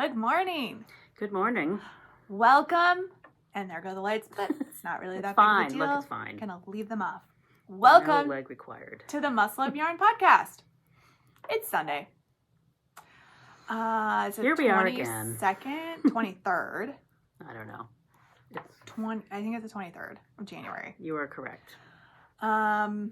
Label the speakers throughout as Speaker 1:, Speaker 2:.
Speaker 1: Good morning.
Speaker 2: Good morning.
Speaker 1: Welcome. And there go the lights, but it's not really that
Speaker 2: fine.
Speaker 1: big of a deal.
Speaker 2: Look, it's fine.
Speaker 1: Gonna leave them off. Welcome
Speaker 2: No leg required.
Speaker 1: to the Muscle of Yarn podcast. It's Sunday.
Speaker 2: Here we are again.
Speaker 1: 22nd, 23rd.
Speaker 2: I don't know.
Speaker 1: I think it's the 23rd of January.
Speaker 2: You are correct.
Speaker 1: And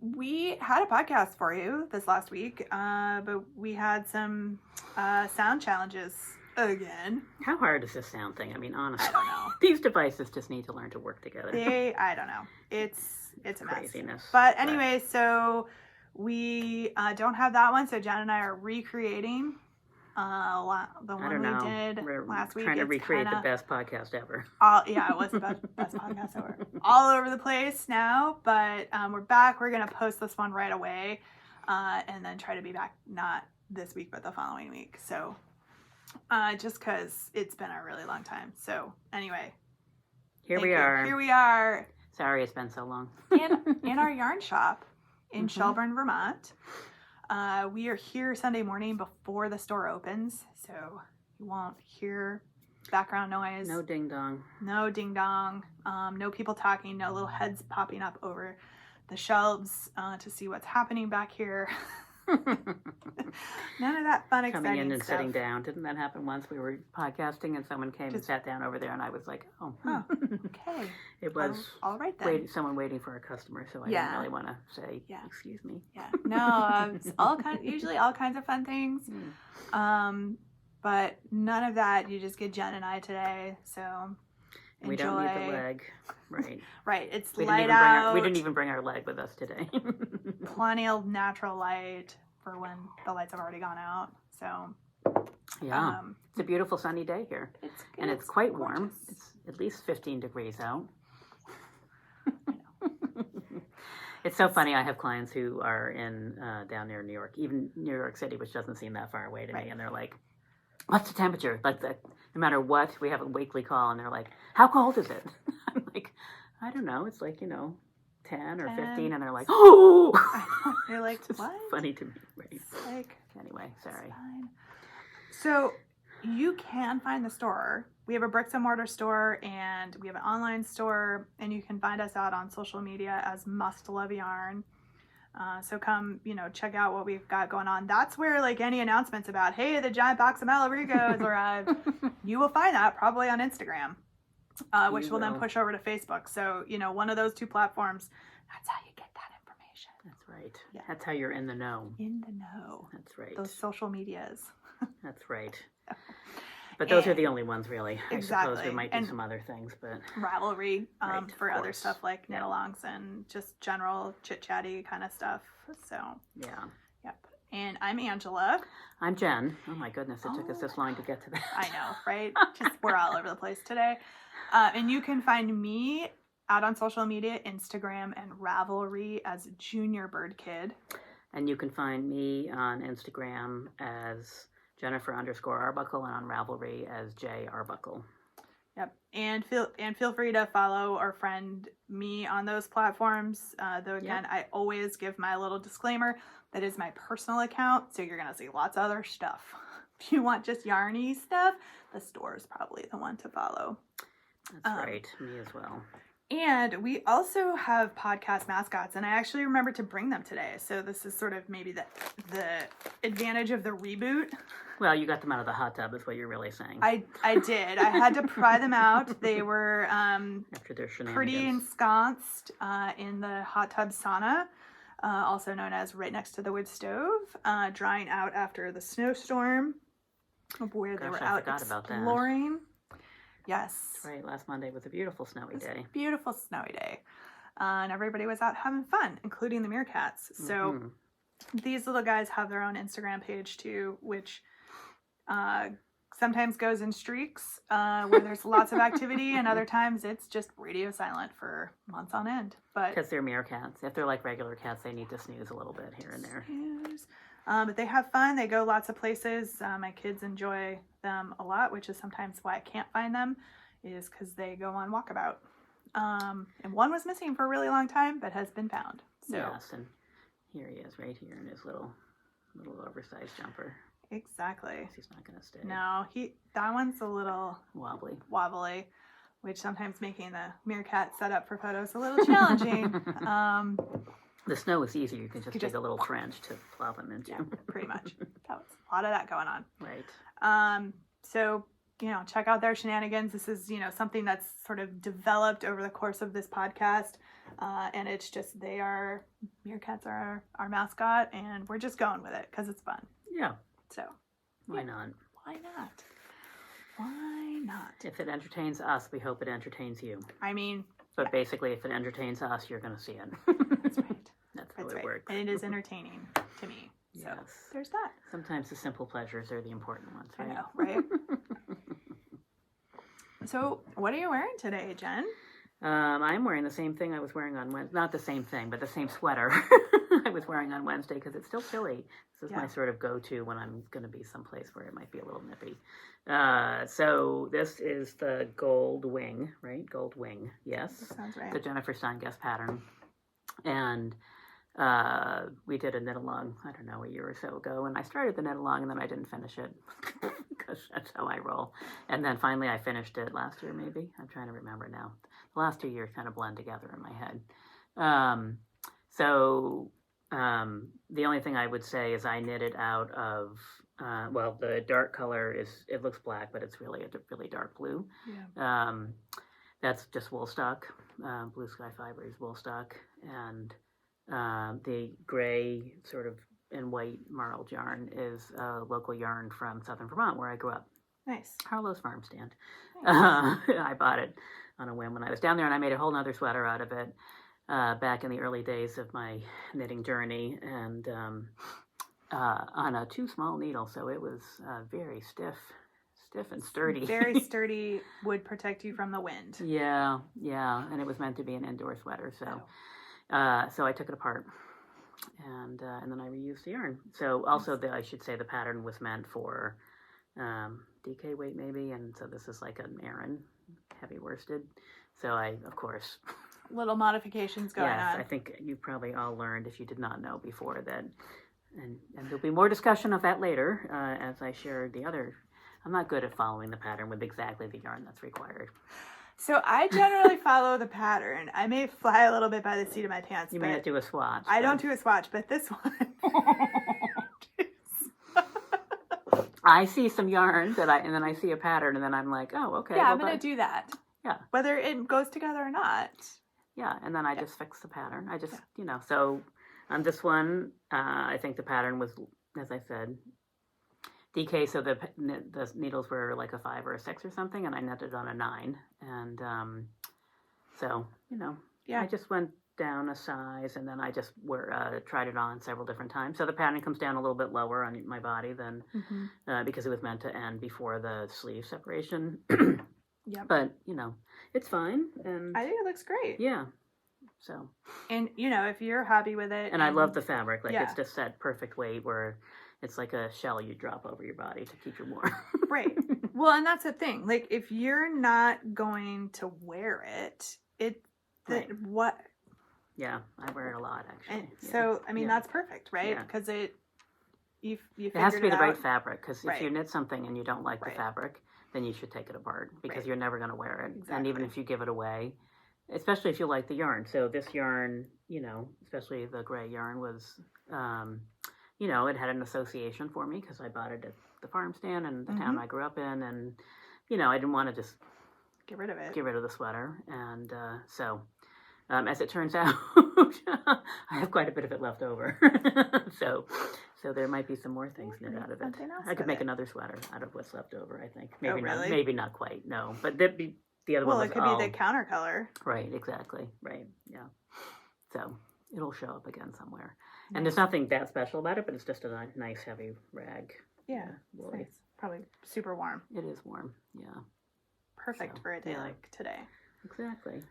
Speaker 1: we had a podcast for you this last week, but we had some sound challenges again.
Speaker 2: How hard is this sound thing? I mean, honestly,
Speaker 1: I don't know.
Speaker 2: These devices just need to learn to work together.
Speaker 1: I don't know. It's a
Speaker 2: craziness.
Speaker 1: mess. But anyway, so we don't have that one. So Jen and I are recreating the one we did last week.
Speaker 2: Trying to recreate the best podcast ever.
Speaker 1: It was the best podcast ever. All over the place now, but we're back. We're going to post this one right away and then try to be back not this week, but the following week. So just because it's been a really long time. So anyway.
Speaker 2: Here we are. Sorry it's been so long.
Speaker 1: in our yarn shop in Shelburne, Vermont. We are here Sunday morning before the store opens, so you won't hear background noise.
Speaker 2: No ding dong.
Speaker 1: No ding dong. No people talking. No little heads popping up over the shelves to see what's happening back here. None of that fun, exciting
Speaker 2: Coming in and
Speaker 1: stuff.
Speaker 2: sitting down. Didn't that happen once? We were podcasting and someone came and sat down over there, and I was like, "Oh,
Speaker 1: okay."
Speaker 2: It was
Speaker 1: all right then.
Speaker 2: Someone waiting for a customer, so I didn't really want to say, "Excuse me."
Speaker 1: Yeah, no, it's usually all kinds of fun things, but none of that. You just get Jen and I today, so enjoy.
Speaker 2: We don't need the leg, right?
Speaker 1: Right, it's light out.
Speaker 2: We didn't even bring our leg with us today.
Speaker 1: Plenty of natural light for when the lights have already gone out. So
Speaker 2: yeah, it's a beautiful sunny day here, and it's quite warm. It's at least 15 degrees out. It's so funny. I have clients who are in down near New York, even New York City, which doesn't seem that far away to me, and they're like, "What's the temperature?" Like, no matter what, we have a weekly call, and they're like, "How cold is it?" I'm like, "I don't know. It's like 10 or 15," and they're like, "Oh!"
Speaker 1: They're like,
Speaker 2: it's
Speaker 1: "What?"
Speaker 2: Funny to me, right?
Speaker 1: It's like,
Speaker 2: anyway, sorry.
Speaker 1: So you can find the store. We have a bricks and mortar store, and we have an online store, and you can find us out on social media as Must Love Yarn. So come, check out what we've got going on. That's where any announcements about, hey, the giant box of Malabrigo has arrived. You will find that probably on Instagram. Which will then push over to Facebook. So, one of those two platforms, that's how you get that information.
Speaker 2: That's right. Yeah. That's how you're in the know.
Speaker 1: In the know.
Speaker 2: That's right.
Speaker 1: Those social medias.
Speaker 2: That's right. But those are the only ones, really.
Speaker 1: Exactly.
Speaker 2: I suppose we might do some other things, but...
Speaker 1: Ravelry for other stuff like knit-alongs and just general chit-chatty kind of stuff. So,
Speaker 2: yeah.
Speaker 1: Yep. And I'm Angela.
Speaker 2: I'm Jen. Oh my goodness, it took us this long to get to that.
Speaker 1: I know, right? We're all over the place today. And you can find me out on social media, Instagram and Ravelry as Junior Bird Kid. And
Speaker 2: you can find me on Instagram as Jennifer_Arbuckle and on Ravelry as J Arbuckle.
Speaker 1: Yep. And feel free to follow or friend me on those platforms. Though again, I always give my little disclaimer. That is my personal account, so you're going to see lots of other stuff. If you want just yarny stuff, the store is probably the one to follow.
Speaker 2: That's right. Me as well.
Speaker 1: And we also have podcast mascots, and I actually remembered to bring them today. So this is sort of maybe the advantage of the reboot.
Speaker 2: Well, you got them out of the hot tub is what you're really saying.
Speaker 1: I did. I had to pry them out. They were
Speaker 2: after their
Speaker 1: pretty ensconced in the hot tub sauna. Also known as right next to the wood stove, drying out after the snowstorm, where they were out exploring. Yes.
Speaker 2: That's right. Last Monday was a beautiful snowy day.
Speaker 1: Beautiful snowy day. And everybody was out having fun, including the Meerkats. So these little guys have their own Instagram page too, which sometimes goes in streaks where there's lots of activity, and other times it's just radio silent for months on end. But
Speaker 2: because they're meerkats. If they're like regular cats, they need to snooze a little bit here and there.
Speaker 1: But they have fun. They go lots of places. My kids enjoy them a lot, which is sometimes why I can't find them, is because they go on walkabout. And one was missing for a really long time, but has been found. So.
Speaker 2: Yes, and here he is right here in his little oversized jumper.
Speaker 1: Exactly.
Speaker 2: He's not going to stay.
Speaker 1: No, that one's a little
Speaker 2: Wobbly.
Speaker 1: which sometimes making the Meerkat setup for photos a little challenging.
Speaker 2: The snow is easy. You can just dig a little trench to plow them into.
Speaker 1: Yeah, pretty much. That was a lot of that going on.
Speaker 2: Right.
Speaker 1: So, check out their shenanigans. This is, something that's sort of developed over the course of this podcast. And it's just, Meerkats are our mascot, and we're just going with it because it's fun.
Speaker 2: Yeah.
Speaker 1: So.
Speaker 2: Why not?
Speaker 1: Why not? Why not?
Speaker 2: If it entertains us, we hope it entertains you.
Speaker 1: I mean.
Speaker 2: But basically, if it entertains us, you're going to see it.
Speaker 1: That's right.
Speaker 2: That's how it works.
Speaker 1: And it is entertaining to me. So there's that.
Speaker 2: Sometimes the simple pleasures are the important ones, right?
Speaker 1: I know, right? So what are you wearing today, Jen?
Speaker 2: I'm wearing the same thing I was wearing on Wednesday. Not the same thing, but the same sweater I was wearing on Wednesday because it's still chilly. This is my sort of go-to when I'm going to be someplace where it might be a little nippy. So this is the Gold Wing, right? Gold Wing, yes.
Speaker 1: That sounds right.
Speaker 2: The Jennifer Stein Guest pattern. And we did a knit along, I don't know, a year or so ago, and I started the knit along and then I didn't finish it because that's how I roll. And then finally I finished it last year, maybe. I'm trying to remember now. The last 2 years kind of blend together in my head. The only thing I would say is I knitted out of, the dark color it looks black, but it's really a really dark blue.
Speaker 1: Yeah.
Speaker 2: That's just wool stock. Blue Sky Fibers wool stock, and the gray sort of and white marled yarn is a local yarn from southern Vermont where I grew up.
Speaker 1: Nice.
Speaker 2: Harlow's Farm Stand.
Speaker 1: Nice.
Speaker 2: I bought it on a whim when I was down there, and I made a whole nother sweater out of it back in the early days of my knitting journey, and on a too small needle, so it was very stiff and sturdy.
Speaker 1: Very sturdy, would protect you from the wind.
Speaker 2: Yeah, and it was meant to be an indoor sweater, so so I took it apart, and then I reused the yarn. So also, I should say the pattern was meant for DK weight maybe, and so this is like an Aran heavy worsted. So I, of course,
Speaker 1: little modifications going on.
Speaker 2: Yes, I think you probably all learned, if you did not know before, that, and there'll be more discussion of that later as I share the other. I'm not good at following the pattern with exactly the yarn that's required.
Speaker 1: So I generally follow the pattern. I may fly a little bit by the seat of my pants.
Speaker 2: You may not do a swatch.
Speaker 1: I don't do a swatch, but this one.
Speaker 2: I see some yarn and then I see a pattern, and then I'm like, oh, okay.
Speaker 1: Yeah, I'm going to do that.
Speaker 2: Yeah.
Speaker 1: Whether it goes together or not.
Speaker 2: Yeah, and then I just fix the pattern. I just, so on this one, I think the pattern was, as I said, DK, so the needles were like a 5 or a 6 or something, and I knitted on a 9. And so, I just went down a size, and then I just tried it on several different times. So the pattern comes down a little bit lower on my body than because it was meant to end before the sleeve separation.
Speaker 1: Yeah,
Speaker 2: but it's fine, and
Speaker 1: I think it looks great.
Speaker 2: Yeah. So.
Speaker 1: And if you're happy with it,
Speaker 2: and I love the fabric. Like it's just that perfect weight where it's like a shell you drop over your body to keep you warm.
Speaker 1: Right. Well, and that's the thing. Like if you're not going to wear it, what?
Speaker 2: Yeah, I wear it a lot actually.
Speaker 1: And so I mean that's perfect, right?
Speaker 2: Yeah.
Speaker 1: Because it
Speaker 2: has to be the
Speaker 1: out.
Speaker 2: right fabric. Because if you knit something and you don't like the fabric, then you should take it apart because you're never going to wear it.
Speaker 1: Exactly.
Speaker 2: And even if you give it away, especially if you like the yarn. So this yarn, especially the gray yarn was, it had an association for me because I bought it at the farm stand and the town I grew up in. And, I didn't want to just
Speaker 1: get rid of it.
Speaker 2: Get rid of the sweater. And so as it turns out, I have quite a bit of it left over. So there might be some more things knit out of it. I could make another sweater out of what's left over, I think. Maybe not. Maybe not quite. No, but the other one. Well,
Speaker 1: it could be the counter color.
Speaker 2: Right. Exactly. Right. Yeah. So it'll show up again somewhere. And there's nothing that special about it, but it's just a nice heavy rag.
Speaker 1: Yeah. Nice. Probably super warm.
Speaker 2: It is warm. Yeah.
Speaker 1: Perfect for a day like today.
Speaker 2: Exactly.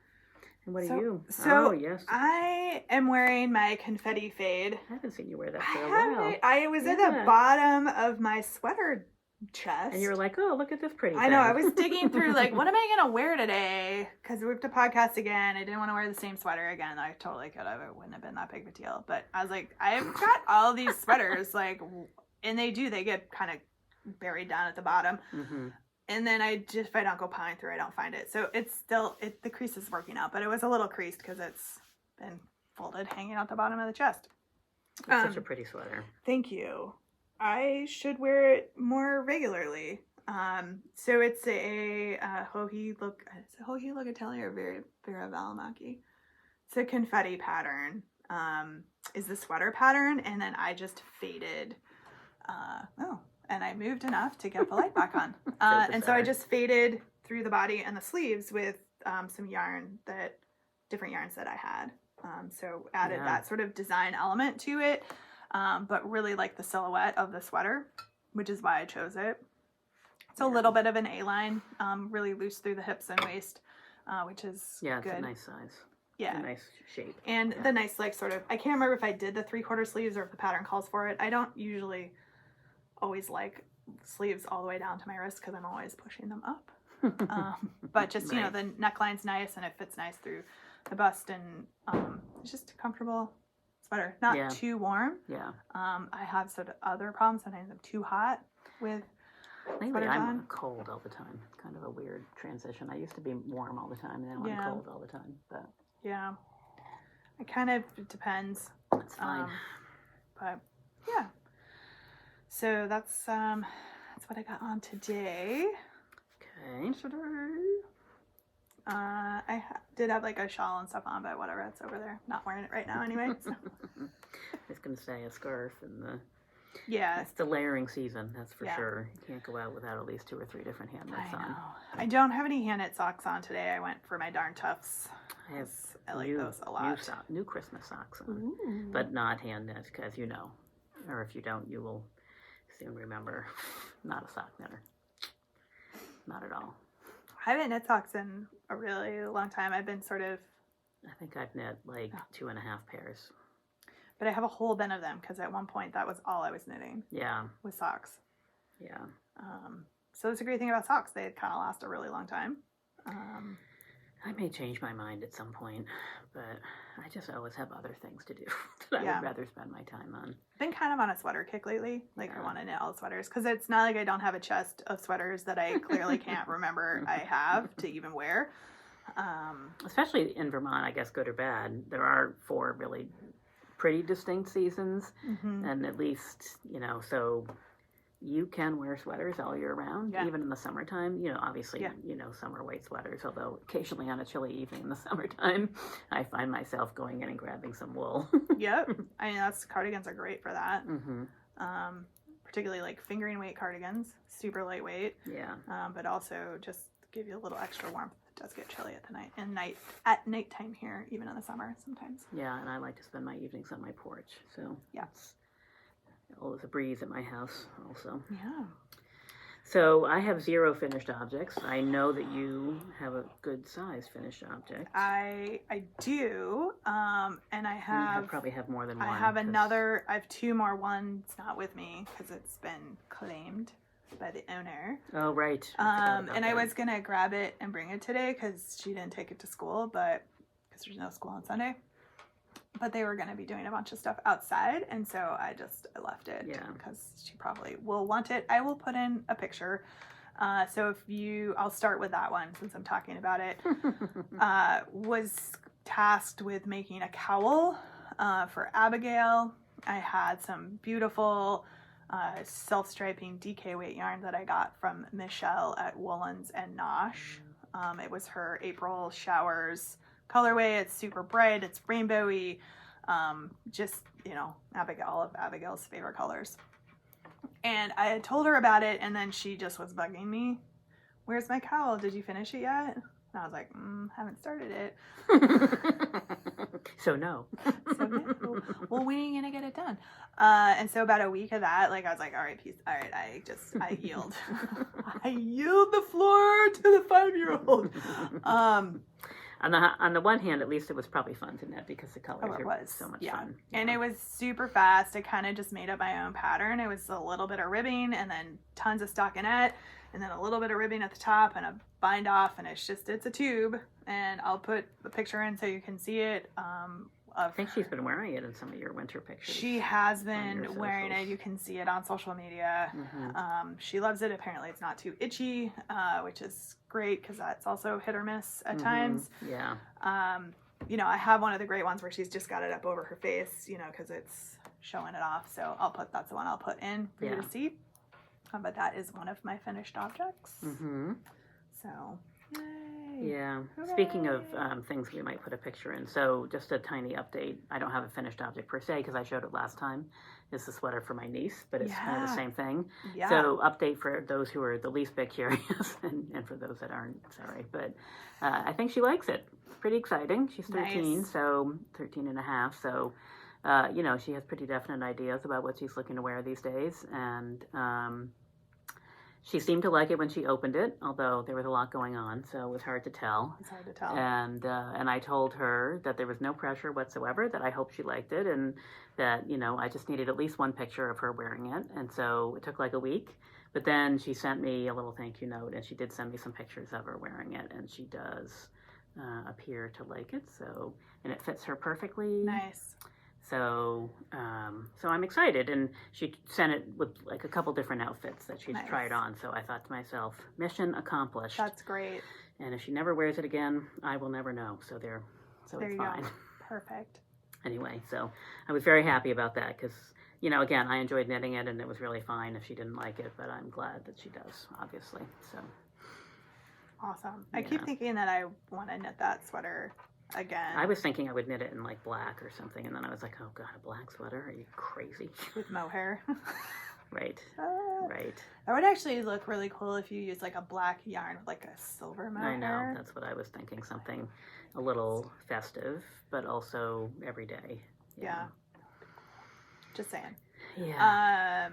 Speaker 2: And what are you?
Speaker 1: So
Speaker 2: yes.
Speaker 1: I am wearing my confetti fade.
Speaker 2: I haven't seen you wear that for a while.
Speaker 1: I was at the bottom of my sweater chest.
Speaker 2: And you were like, oh, look at this pretty thing.
Speaker 1: I know. I was digging through, like, what am I going to wear today? Because we have to podcast again. I didn't want to wear the same sweater again. I totally could have. It wouldn't have been that big of a deal. But I was like, I've got all these sweaters. Like, And they get kind of buried down at the bottom.
Speaker 2: Mm-hmm.
Speaker 1: And then if I don't go plowing through, I don't find it. So it's still, the crease is working out, but it was a little creased because it's been folded hanging out the bottom of the chest.
Speaker 2: It's such a pretty sweater.
Speaker 1: Thank you. I should wear it more regularly. So it's a Hohi Locatelli or Vera Valimaki. It's a confetti pattern. Is the sweater pattern, and then I just faded. And I moved enough to get the light back on. And so I just faded through the body and the sleeves with some different yarns that I had. So added that sort of design element to it, but really like the silhouette of the sweater, which is why I chose it. It's a little bit of an A-line, really loose through the hips and waist, which is good.
Speaker 2: It's a nice size.
Speaker 1: Yeah.
Speaker 2: It's a nice shape.
Speaker 1: And the nice, like, sort of, I can't remember if I did the 3/4 sleeves or if the pattern calls for it. I don't usually always like sleeves all the way down to my wrist because I'm always pushing them up. But just, you know, the neckline's nice and it fits nice through the bust, and it's just a comfortable sweater. Not too warm.
Speaker 2: Yeah.
Speaker 1: I have sort of other problems. Sometimes I'm too hot with
Speaker 2: Lately I'm cold all the time. It's kind of a weird transition. I used to be warm all the time, and now I'm cold all the time. But
Speaker 1: yeah, it kind of depends.
Speaker 2: It's fine.
Speaker 1: But yeah. So that's what I got on today.
Speaker 2: Okay.
Speaker 1: I did have like a shawl and stuff on, but whatever, it's over there. Not wearing it right now anyway. So.
Speaker 2: I was gonna say a scarf and
Speaker 1: it's
Speaker 2: the layering season, that's for sure. You can't go out without at least 2 or 3 different hand knits on.
Speaker 1: I don't have any hand knit socks on today. I went for my Darn Toughs. I like those a lot.
Speaker 2: New Christmas socks on, but not hand knit, because you know, or if you don't, you will soon remember. Not a sock knitter. Not at all.
Speaker 1: I haven't knit socks in a really long time. I've been sort of...
Speaker 2: I think I've knit like 2.5 pairs.
Speaker 1: But I have a whole bin of them because at one point that was all I was knitting.
Speaker 2: Yeah.
Speaker 1: With socks.
Speaker 2: Yeah.
Speaker 1: So that's a great thing about socks. They kind of last a really long time.
Speaker 2: I may change my mind at some point, but I just always have other things to do that I would rather spend my time on.
Speaker 1: I've been kind of on a sweater kick lately. Like I want to knit all the sweaters because it's not like I don't have a chest of sweaters that I clearly can't remember I have to even wear.
Speaker 2: Especially in Vermont, I guess, good or bad, there are 4 really pretty distinct seasons, and at least, you know, so you can wear sweaters all year round, even in the summertime. You know, obviously, you know, summer weight sweaters, although occasionally on a chilly evening in the summertime, I find myself going in and grabbing some wool.
Speaker 1: Yep. I mean, cardigans are great for that. Particularly like fingering weight cardigans, super lightweight.
Speaker 2: Yeah.
Speaker 1: But also just give you a little extra warmth. It does get chilly at nighttime here, even in the summer sometimes.
Speaker 2: Yeah, and I like to spend my evenings on my porch, so
Speaker 1: it's
Speaker 2: always a breeze at my house also.
Speaker 1: Yeah.
Speaker 2: So I have 0 finished objects. I know that you have a good size finished object.
Speaker 1: I do, and I
Speaker 2: probably have more than one.
Speaker 1: I have 2 more. One's not with me because it's been claimed by the owner.
Speaker 2: Oh, right.
Speaker 1: And I was gonna grab it and bring it today because she didn't take it to school, but because there's no school on Sunday. But they were going to be doing a bunch of stuff outside, and so I left it because she probably will want it. I will put in a picture. So I'll start with that one since I'm talking about it. Was tasked with making a cowl for Abigail. I had some beautiful self-striping DK weight yarn that I got from Michelle at Woolens and Nosh. It was her April Showers colorway. It's super bright, it's rainbowy, just, you know, all of Abigail's favorite colors. And I had told her about it, and then she just was bugging me. Where's my cowl? Did you finish it yet? And I was like, haven't started it.
Speaker 2: So no.
Speaker 1: Well, when are you gonna get it done? And so about a week of that, like I was like, all right, I yield. I yield the floor to the 5-year-old.
Speaker 2: On the one hand, at least it was probably fun to knit because the colors were so much fun.
Speaker 1: And it was super fast. I kind of just made up my own pattern. It was a little bit of ribbing and then tons of stockinette and then a little bit of ribbing at the top and a bind off, and it's a tube. And I'll put the picture in so you can see it
Speaker 2: I think she's been wearing it in some of your winter pictures.
Speaker 1: She has
Speaker 2: on your
Speaker 1: been wearing it.
Speaker 2: socials.
Speaker 1: You can see it on social media. She loves it. Apparently it's not too itchy, which is great because that's also hit or miss at times.
Speaker 2: Yeah.
Speaker 1: You know, I have one of the great ones where she's just got it up over her face, you know, because it's showing it off. So that's the one I'll put in for you to see. But that is one of my finished objects. So, yay.
Speaker 2: Yeah.
Speaker 1: Hooray.
Speaker 2: Speaking of things we might put a picture in, so just a tiny update. I don't have a finished object per se because I showed it last time. It's the sweater for my niece, but it's kind of the same thing.
Speaker 1: Yeah.
Speaker 2: So update for those who are the least bit curious and for those that aren't, sorry. But I think she likes it. It's pretty exciting. She's 13, so 13 and a half. So, you know, she has pretty definite ideas about what she's looking to wear these days. And she seemed to like it when she opened it, although there was a lot going on, so it was hard to tell.
Speaker 1: It's hard to tell.
Speaker 2: And I told her that there was no pressure whatsoever, that I hoped she liked it, and that, you know, I just needed at least one picture of her wearing it. And so it took like a week. But then she sent me a little thank you note, and she did send me some pictures of her wearing it, and she does appear to like it. So, and it fits her perfectly.
Speaker 1: Nice.
Speaker 2: So, so I'm excited, and she sent it with like a couple different outfits that she's tried on. So I thought to myself, mission accomplished.
Speaker 1: That's great.
Speaker 2: And if she never wears it again, I will never know. So
Speaker 1: there
Speaker 2: it's
Speaker 1: you
Speaker 2: fine.
Speaker 1: Go. Perfect.
Speaker 2: Anyway, so I was very happy about that because, you know, again, I enjoyed knitting it, and it was really fine if she didn't like it. But I'm glad that she does, obviously. So
Speaker 1: awesome. I keep thinking that I want to knit that sweater again.
Speaker 2: I was thinking I would knit it in like black or something, and then I was like, oh god, a black sweater? Are you crazy?
Speaker 1: With mohair.
Speaker 2: Right. Right.
Speaker 1: That would actually look really cool if you used like a black yarn with like a silver mohair.
Speaker 2: I know, that's what I was thinking. Something a little festive, but also everyday.
Speaker 1: Yeah. Just saying.
Speaker 2: Yeah.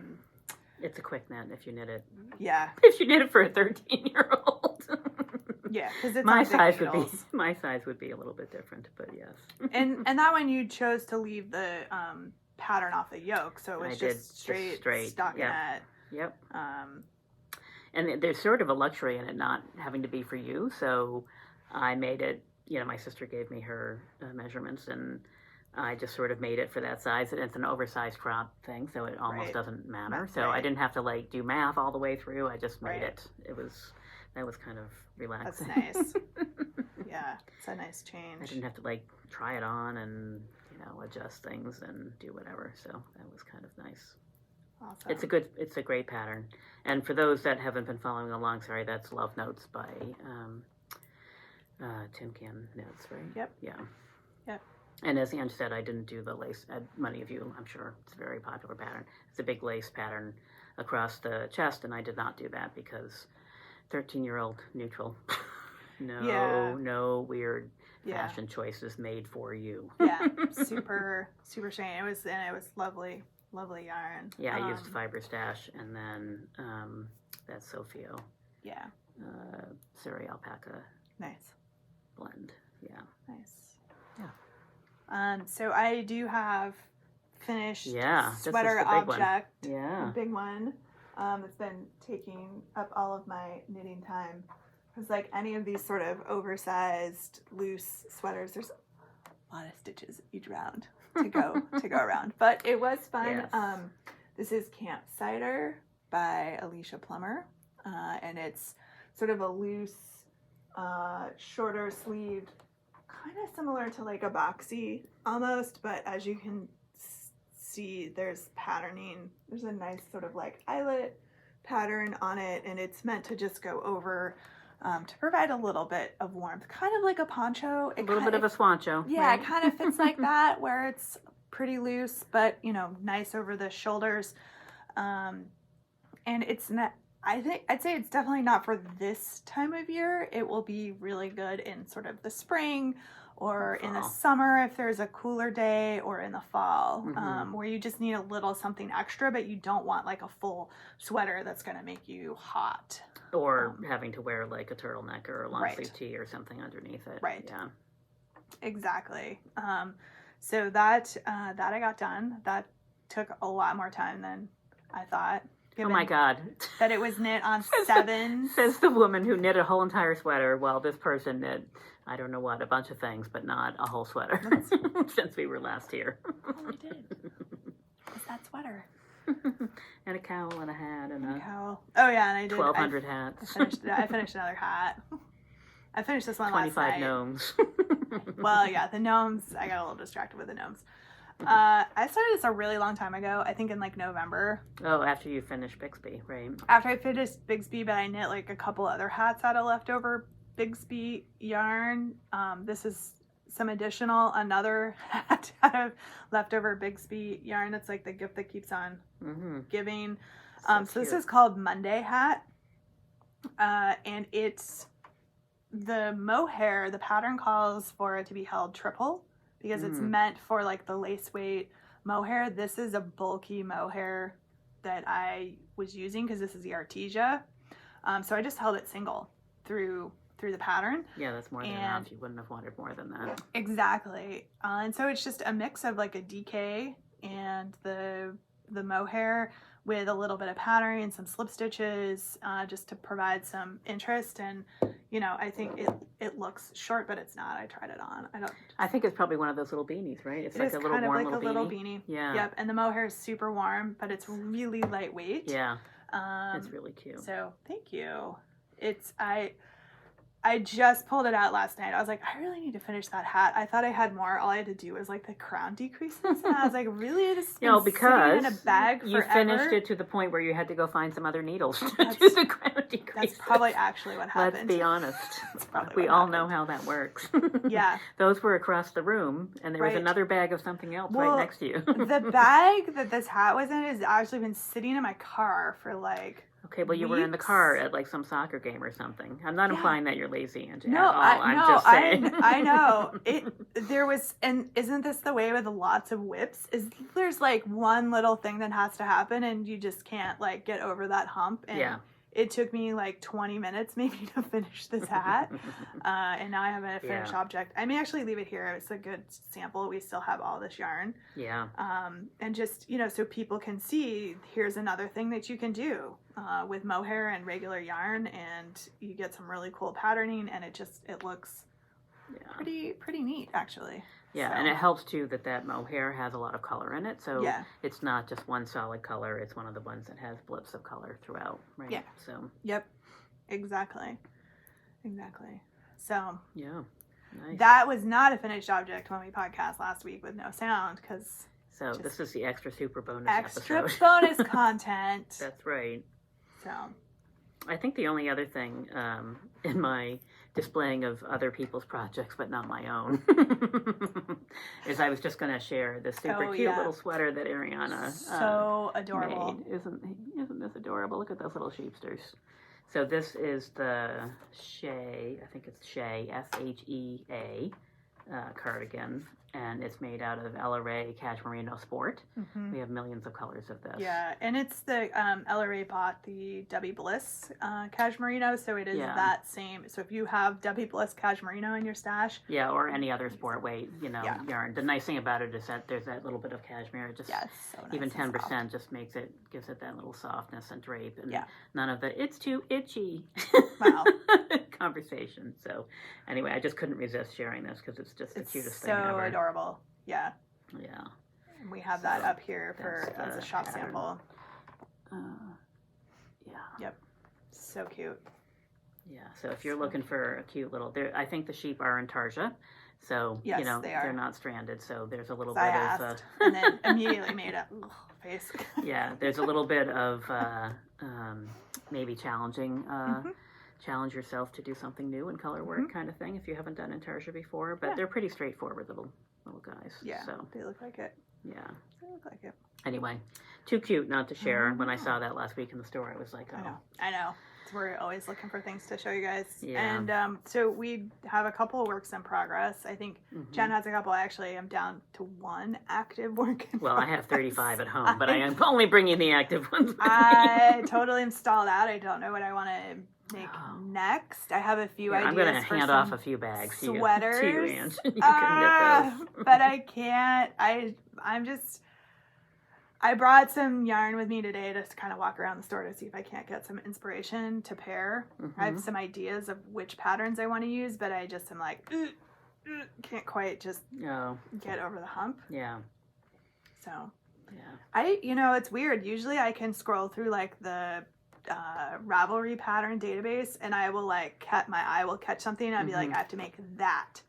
Speaker 2: It's a quick knit if you knit it.
Speaker 1: Yeah.
Speaker 2: If you knit it for a 13-year-old.
Speaker 1: Yeah, because it's
Speaker 2: my size would be a little bit different, but yes.
Speaker 1: and that one you chose to leave the pattern off the yoke, so it was just straight stockinette.
Speaker 2: Yep. And there's sort of a luxury in it not having to be for you, so I made it. You know, my sister gave me her measurements, and I just sort of made it for that size. And it's an oversized crop thing, so it almost doesn't matter. So I didn't have to like do math all the way through. I just made it. That was kind of relaxing.
Speaker 1: That's nice. Yeah, it's a nice change.
Speaker 2: I didn't have to like try it on and, you know, adjust things and do whatever. So that was kind of nice.
Speaker 1: Awesome.
Speaker 2: It's a great pattern. And for those that haven't been following along, sorry, that's Love Notes by Tin Can Knits, right?
Speaker 1: Yep.
Speaker 2: Yeah.
Speaker 1: Yep.
Speaker 2: And as Ange said, I didn't do the lace. Many of you, I'm sure, it's a very popular pattern. It's a big lace pattern across the chest, and I did not do that because 13-year-old neutral. No weird fashion choices made for you.
Speaker 1: Yeah, super shiny. It was lovely yarn.
Speaker 2: Yeah, I used Fiber Stash and then that Sofio.
Speaker 1: Yeah.
Speaker 2: Suri Alpaca.
Speaker 1: Nice.
Speaker 2: Blend. Yeah.
Speaker 1: Nice.
Speaker 2: Yeah.
Speaker 1: So I do have finished
Speaker 2: this
Speaker 1: sweater
Speaker 2: is the big
Speaker 1: object.
Speaker 2: One. Yeah.
Speaker 1: A big one. It's been taking up all of my knitting time. Because like any of these sort of oversized, loose sweaters, there's a lot of stitches each round to go around. But it was fun.
Speaker 2: Yes.
Speaker 1: This is Camp Cider by Alicia Plummer. And it's sort of a loose, shorter sleeved, kind of similar to like a boxy almost, but as you can see, there's patterning. There's a nice sort of like eyelet pattern on it, and it's meant to just go over to provide a little bit of warmth, kind of like a poncho.
Speaker 2: A little bit of a swancho.
Speaker 1: Yeah,
Speaker 2: right?
Speaker 1: It kind of fits like that, where it's pretty loose, but you know, nice over the shoulders. And it's not. I'd say it's definitely not for this time of year. It will be really good in sort of the spring or in the summer if there's a cooler day, or in the fall, where you just need a little something extra, but you don't want like a full sweater that's going to make you hot.
Speaker 2: Or having to wear like a turtleneck or a long sleeve tee or something underneath it.
Speaker 1: Right.
Speaker 2: Yeah.
Speaker 1: Exactly. So that I got done. That took a lot more time than I thought.
Speaker 2: Oh my God.
Speaker 1: that it was knit on 7.
Speaker 2: Says the woman who knit a whole entire sweater while this person knit, I don't know what, a bunch of things, but not a whole sweater since we were last here.
Speaker 1: Oh, we did. What's that sweater?
Speaker 2: And a cowl and a hat and a
Speaker 1: cowl. Oh yeah, and I did
Speaker 2: 1,200 hats.
Speaker 1: I finished another hat. I finished this one last night.
Speaker 2: 25 gnomes.
Speaker 1: Well, yeah, the gnomes. I got a little distracted with the gnomes. I started this a really long time ago. I think in like November.
Speaker 2: Oh, after you finished Bixby, right?
Speaker 1: After I finished Bixby, but I knit like a couple other hats out of leftover Bixby yarn. This is some additional another hat out of leftover Bixby yarn. It's like the gift that keeps on giving. So this is called Monday Hat, and it's the mohair. The pattern calls for it to be held triple because it's meant for like the lace weight mohair. This is a bulky mohair that I was using because this is the Artesia. So I just held it single through the pattern.
Speaker 2: Yeah, that's more than enough. You wouldn't have wanted more than that.
Speaker 1: Exactly. And so it's just a mix of like a DK and the mohair with a little bit of patterning and some slip stitches, just to provide some interest. And you know, I think it looks short, but it's not. I tried it on.
Speaker 2: I think it's probably one of those little beanies, right? It's like a little
Speaker 1: kind
Speaker 2: warm
Speaker 1: of like
Speaker 2: little
Speaker 1: a little beanie.
Speaker 2: Yeah.
Speaker 1: Yep. And the mohair is super warm, but it's really lightweight.
Speaker 2: Yeah. It's really cute.
Speaker 1: So thank you. I just pulled it out last night. I was like, I really need to finish that hat. I thought I had more. All I had to do was like the crown decreases. And I was like, really? It's been
Speaker 2: because
Speaker 1: sitting in a bag forever?
Speaker 2: You finished it to the point where you had to go find some other needles to do the crown decreases.
Speaker 1: That's probably actually what happened.
Speaker 2: Let's be honest.
Speaker 1: That's probably
Speaker 2: we
Speaker 1: what
Speaker 2: all
Speaker 1: happened.
Speaker 2: know how that works.
Speaker 1: Yeah.
Speaker 2: Those were across the room, and there was
Speaker 1: Right.
Speaker 2: another bag of something else right next to you.
Speaker 1: The bag that this hat was in has actually been sitting in my car for like
Speaker 2: Okay, well, you were in the car at like some soccer game or something. I'm not implying that you're lazy, Angie.
Speaker 1: No,
Speaker 2: at all. I'm just saying.
Speaker 1: I know. There was, and isn't this the way with lots of whips? There's like one little thing that has to happen, and you just can't like get over that hump. And
Speaker 2: Yeah.
Speaker 1: It took me like 20 minutes maybe to finish this hat, and now I have a finished object. I may actually leave it here. It's a good sample. We still have all this yarn.
Speaker 2: Yeah.
Speaker 1: And just, you know, so people can see, here's another thing that you can do with mohair and regular yarn, and you get some really cool patterning, and it looks pretty neat, actually.
Speaker 2: Yeah,
Speaker 1: So.
Speaker 2: and it helps too that mohair has a lot of color in it, so
Speaker 1: Yeah.
Speaker 2: it's not just one solid color. It's one of the ones that has blips of color throughout, right?
Speaker 1: Yeah.
Speaker 2: So.
Speaker 1: Yep. Exactly. So.
Speaker 2: Yeah. Nice.
Speaker 1: That was not a finished object when we podcast last week with no sound, because.
Speaker 2: So this is the extra super bonus
Speaker 1: Extra
Speaker 2: episode.
Speaker 1: bonus content.
Speaker 2: That's right.
Speaker 1: So.
Speaker 2: I think the only other thing in my displaying of other people's projects, but not my own, is I was just going to share this super cute little sweater that Ariana
Speaker 1: so adorable.
Speaker 2: made. Isn't this adorable? Look at those little sheepsters. So this is the Shea, I think it's Shea, S-H-E-A cardigan. And it's made out of LRA Cashmerino Sport. Mm-hmm. We have millions of colors of this.
Speaker 1: Yeah, and it's the LRA bought the Debbie Bliss Cashmerino, so it is that same. So if you have Debbie Bliss Cashmerino in your stash,
Speaker 2: or any other sport weight, yarn. The nice thing about it is that there's that little bit of cashmere. It just
Speaker 1: so nice,
Speaker 2: even 10% just gives it that little softness and drape, and none of the "it's too itchy" conversation. So anyway, I just couldn't resist sharing this because it's just the cutest thing ever.
Speaker 1: So adorable. Yeah.
Speaker 2: Yeah.
Speaker 1: And we have that up here as a shop sample. Yep. So cute.
Speaker 2: Yeah. So if you're looking for a cute little, I think the sheep are in Tarja. So,
Speaker 1: yes,
Speaker 2: they're not stranded. So there's a little
Speaker 1: bit of... and then immediately made a face.
Speaker 2: Yeah. There's a little bit of maybe challenging... challenge yourself to do something new in color work kind of thing if you haven't done Intarsia before, but they're pretty straightforward little guys.
Speaker 1: Yeah,
Speaker 2: so
Speaker 1: they look like it.
Speaker 2: Yeah.
Speaker 1: They look like it.
Speaker 2: Anyway, too cute not to share. When I saw that last week in the store, I was like, oh.
Speaker 1: I know. We're always looking for things to show you guys.
Speaker 2: Yeah.
Speaker 1: And so we have a couple of works in progress. I think Jen has a couple. Actually, I'm down to one active work in progress.
Speaker 2: I have 35 at home, but I am only bringing the active ones with
Speaker 1: I totally am stalled out. I don't know what I want to make next. I have a few ideas.
Speaker 2: I'm going to hand off a few bags
Speaker 1: sweaters.
Speaker 2: To you, Ange. You can knit those.
Speaker 1: But I can't. I brought some yarn with me today to kind of walk around the store to see if I can't get some inspiration to pair. I have some ideas of which patterns I want to use, but I just am like, can't quite just get over the hump.
Speaker 2: Yeah.
Speaker 1: So,
Speaker 2: yeah.
Speaker 1: It's weird. Usually I can scroll through like the Ravelry pattern database, and I will my eye will catch something, and I'll be like, I have to make that.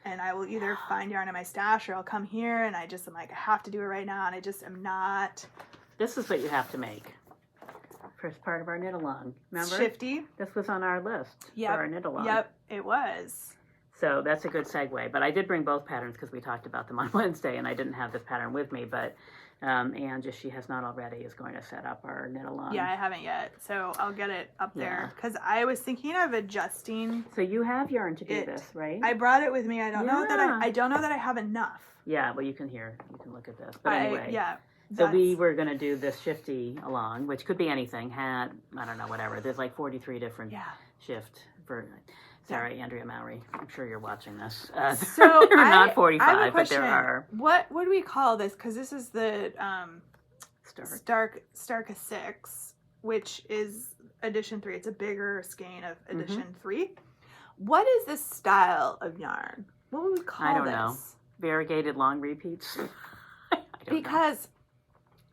Speaker 1: And I will either find yarn in my stash, or I'll come here and I just am like, I have to do it right now, and I just am not.
Speaker 2: This is what you have to make. First part of our knit along. Remember?
Speaker 1: Shifty.
Speaker 2: This was on our list for our knit along.
Speaker 1: Yep, it was.
Speaker 2: So that's a good segue. But I did bring both patterns because we talked about them on Wednesday, and I didn't have this pattern with me. But Anne, if she has not already, is going to set up our knit along.
Speaker 1: Yeah, I haven't yet. So I'll get it up there. Because I was thinking of adjusting.
Speaker 2: So you have yarn to do this, right?
Speaker 1: I brought it with me. I don't know that I have enough.
Speaker 2: Yeah, well, you can look at this. But anyway.
Speaker 1: So
Speaker 2: we were going to do this shifty along, which could be anything. Hat, I don't know, whatever. There's like 43 different shift for. Sorry, Andrea Mowry. I'm sure you're watching this.
Speaker 1: So
Speaker 2: there are not 45,
Speaker 1: I have a question.
Speaker 2: But there are.
Speaker 1: What do we call this? Because this is the Stark 6, which is edition 3. It's a bigger skein of edition 3. What is this style of yarn? What would we call this? I don't know.
Speaker 2: Variegated long repeats.
Speaker 1: Because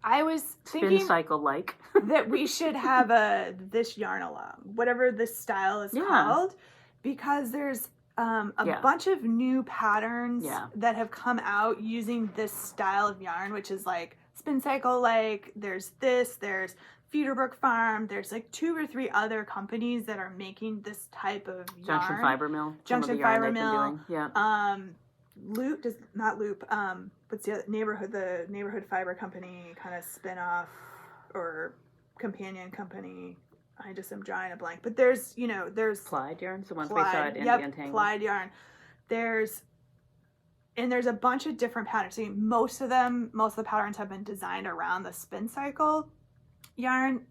Speaker 1: I was thinking
Speaker 2: spin cycle like
Speaker 1: that we should have this yarn along, whatever this style is called. Because there's a bunch of new patterns that have come out using this style of yarn, which is like spin cycle. Like there's Feederbrook Farm. There's like 2 or 3 other companies that are making this type of yarn.
Speaker 2: Junction Fiber Mill.
Speaker 1: Junction Fiber Mill.
Speaker 2: Yeah.
Speaker 1: Loop does not Loop. What's the other neighborhood fiber company kind of spin-off or companion company? I just am drawing a blank. But there's
Speaker 2: Plied yarns, the ones we saw at Indian Tangle.
Speaker 1: Plied yarn. There's a bunch of different patterns. So most of the patterns have been designed around the spin cycle yarn.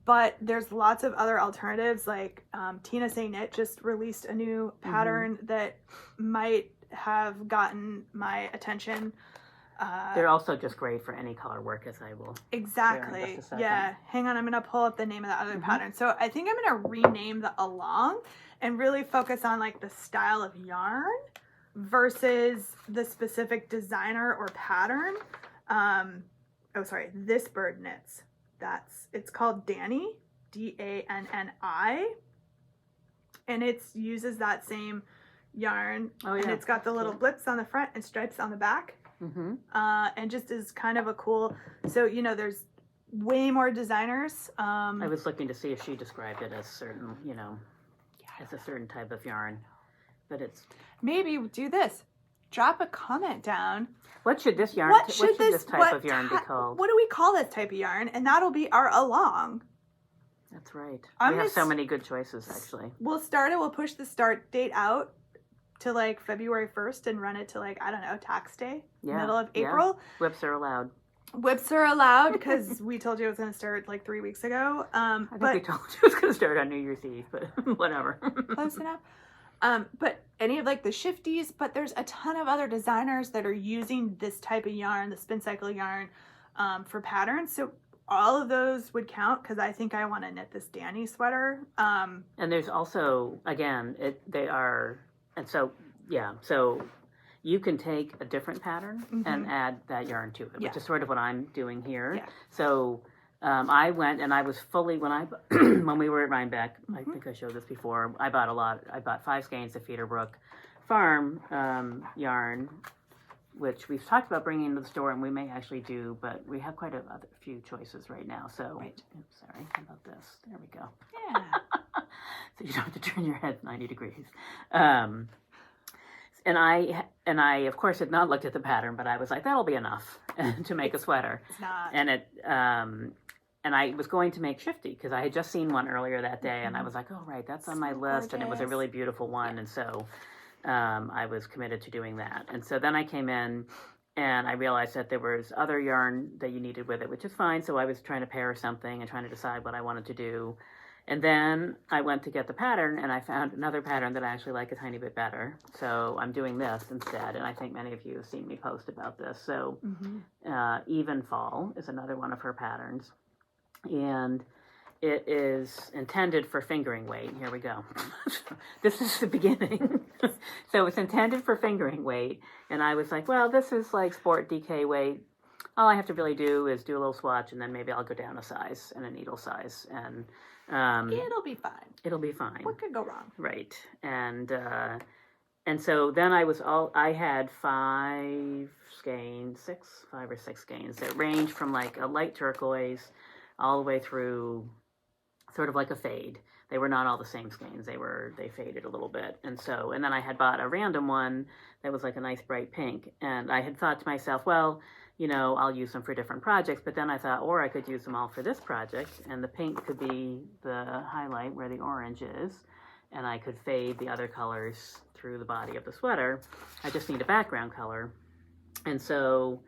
Speaker 1: But there's lots of other alternatives. Like Tina Say Knit just released a new pattern that might have gotten my attention.
Speaker 2: They're also just great for any color work, as I will.
Speaker 1: Exactly. Yeah. Hang on, I'm gonna pull up the name of the other pattern. So I think I'm gonna rename the along and really focus on like the style of yarn versus the specific designer or pattern. This bird knits. It's called Danny, Danni, and it uses that same yarn, and it's got the little blips on the front and stripes on the back. And just is kind of a cool. So there's way more designers.
Speaker 2: I was looking to see if she described it as certain, as a certain type of yarn, but it's
Speaker 1: maybe do this. Drop a comment down.
Speaker 2: What should this yarn? What should this type of yarn be called?
Speaker 1: What do we call this type of yarn? And that'll be our along.
Speaker 2: That's right. We have so many good choices, actually.
Speaker 1: We'll push the start date out to like February 1st and run it to like, I don't know, tax day, middle of April.
Speaker 2: Yeah. Whips are allowed.
Speaker 1: Whips are allowed because we told you it was going to start like 3 weeks ago.
Speaker 2: I think we told you it was going to start on New Year's Eve, but whatever.
Speaker 1: Close enough. But any of like the shifties, but there's a ton of other designers that are using this type of yarn, the spin cycle yarn, for patterns. So all of those would count because I think I want to knit this Danny sweater.
Speaker 2: And there's also, again, so you can take a different pattern and add that yarn to it, which is sort of what I'm doing here.
Speaker 1: Yeah.
Speaker 2: So I went and I was fully, when we were at Rhinebeck, I think I showed this before, I bought a lot. I bought 5 skeins of Feederbrook Farm yarn, which we've talked about bringing into the store, and we may actually do, but we have quite a few choices right now. So, sorry, how about this? There we go.
Speaker 1: Yeah.
Speaker 2: So you don't have to turn your head 90 degrees. And I of course had not looked at the pattern, but I was like, that'll be enough to make a sweater.
Speaker 1: It's not.
Speaker 2: And I was going to make shifty because I had just seen one earlier that day, and I was like, oh right, that's on my list, and it was a really beautiful one, and so I was committed to doing that. And so then I came in and I realized that there was other yarn that you needed with it, which is fine. So I was trying to pair something and trying to decide what I wanted to do. And then I went to get the pattern, and I found another pattern that I actually like a tiny bit better. So I'm doing this instead, and I think many of you have seen me post about this. So Even Fall is another one of her patterns, and it is intended for fingering weight. Here we go. This is the beginning. So it's intended for fingering weight, and I was like, well, this is like sport DK weight. All I have to really do is do a little swatch, and then maybe I'll go down a size and a needle size, and
Speaker 1: it'll be fine.
Speaker 2: It'll be fine.
Speaker 1: What could go wrong?
Speaker 2: Right. And so then I had 5 or 6 skeins that range from like a light turquoise all the way through sort of like a fade. They were not all the same skeins. They faded a little bit. And then I had bought a random one that was like a nice bright pink. And I had thought to myself, well, I'll use them for different projects. But then I thought, or I could use them all for this project. And the pink could be the highlight where the orange is. And I could fade the other colors through the body of the sweater. I just need a background color. And so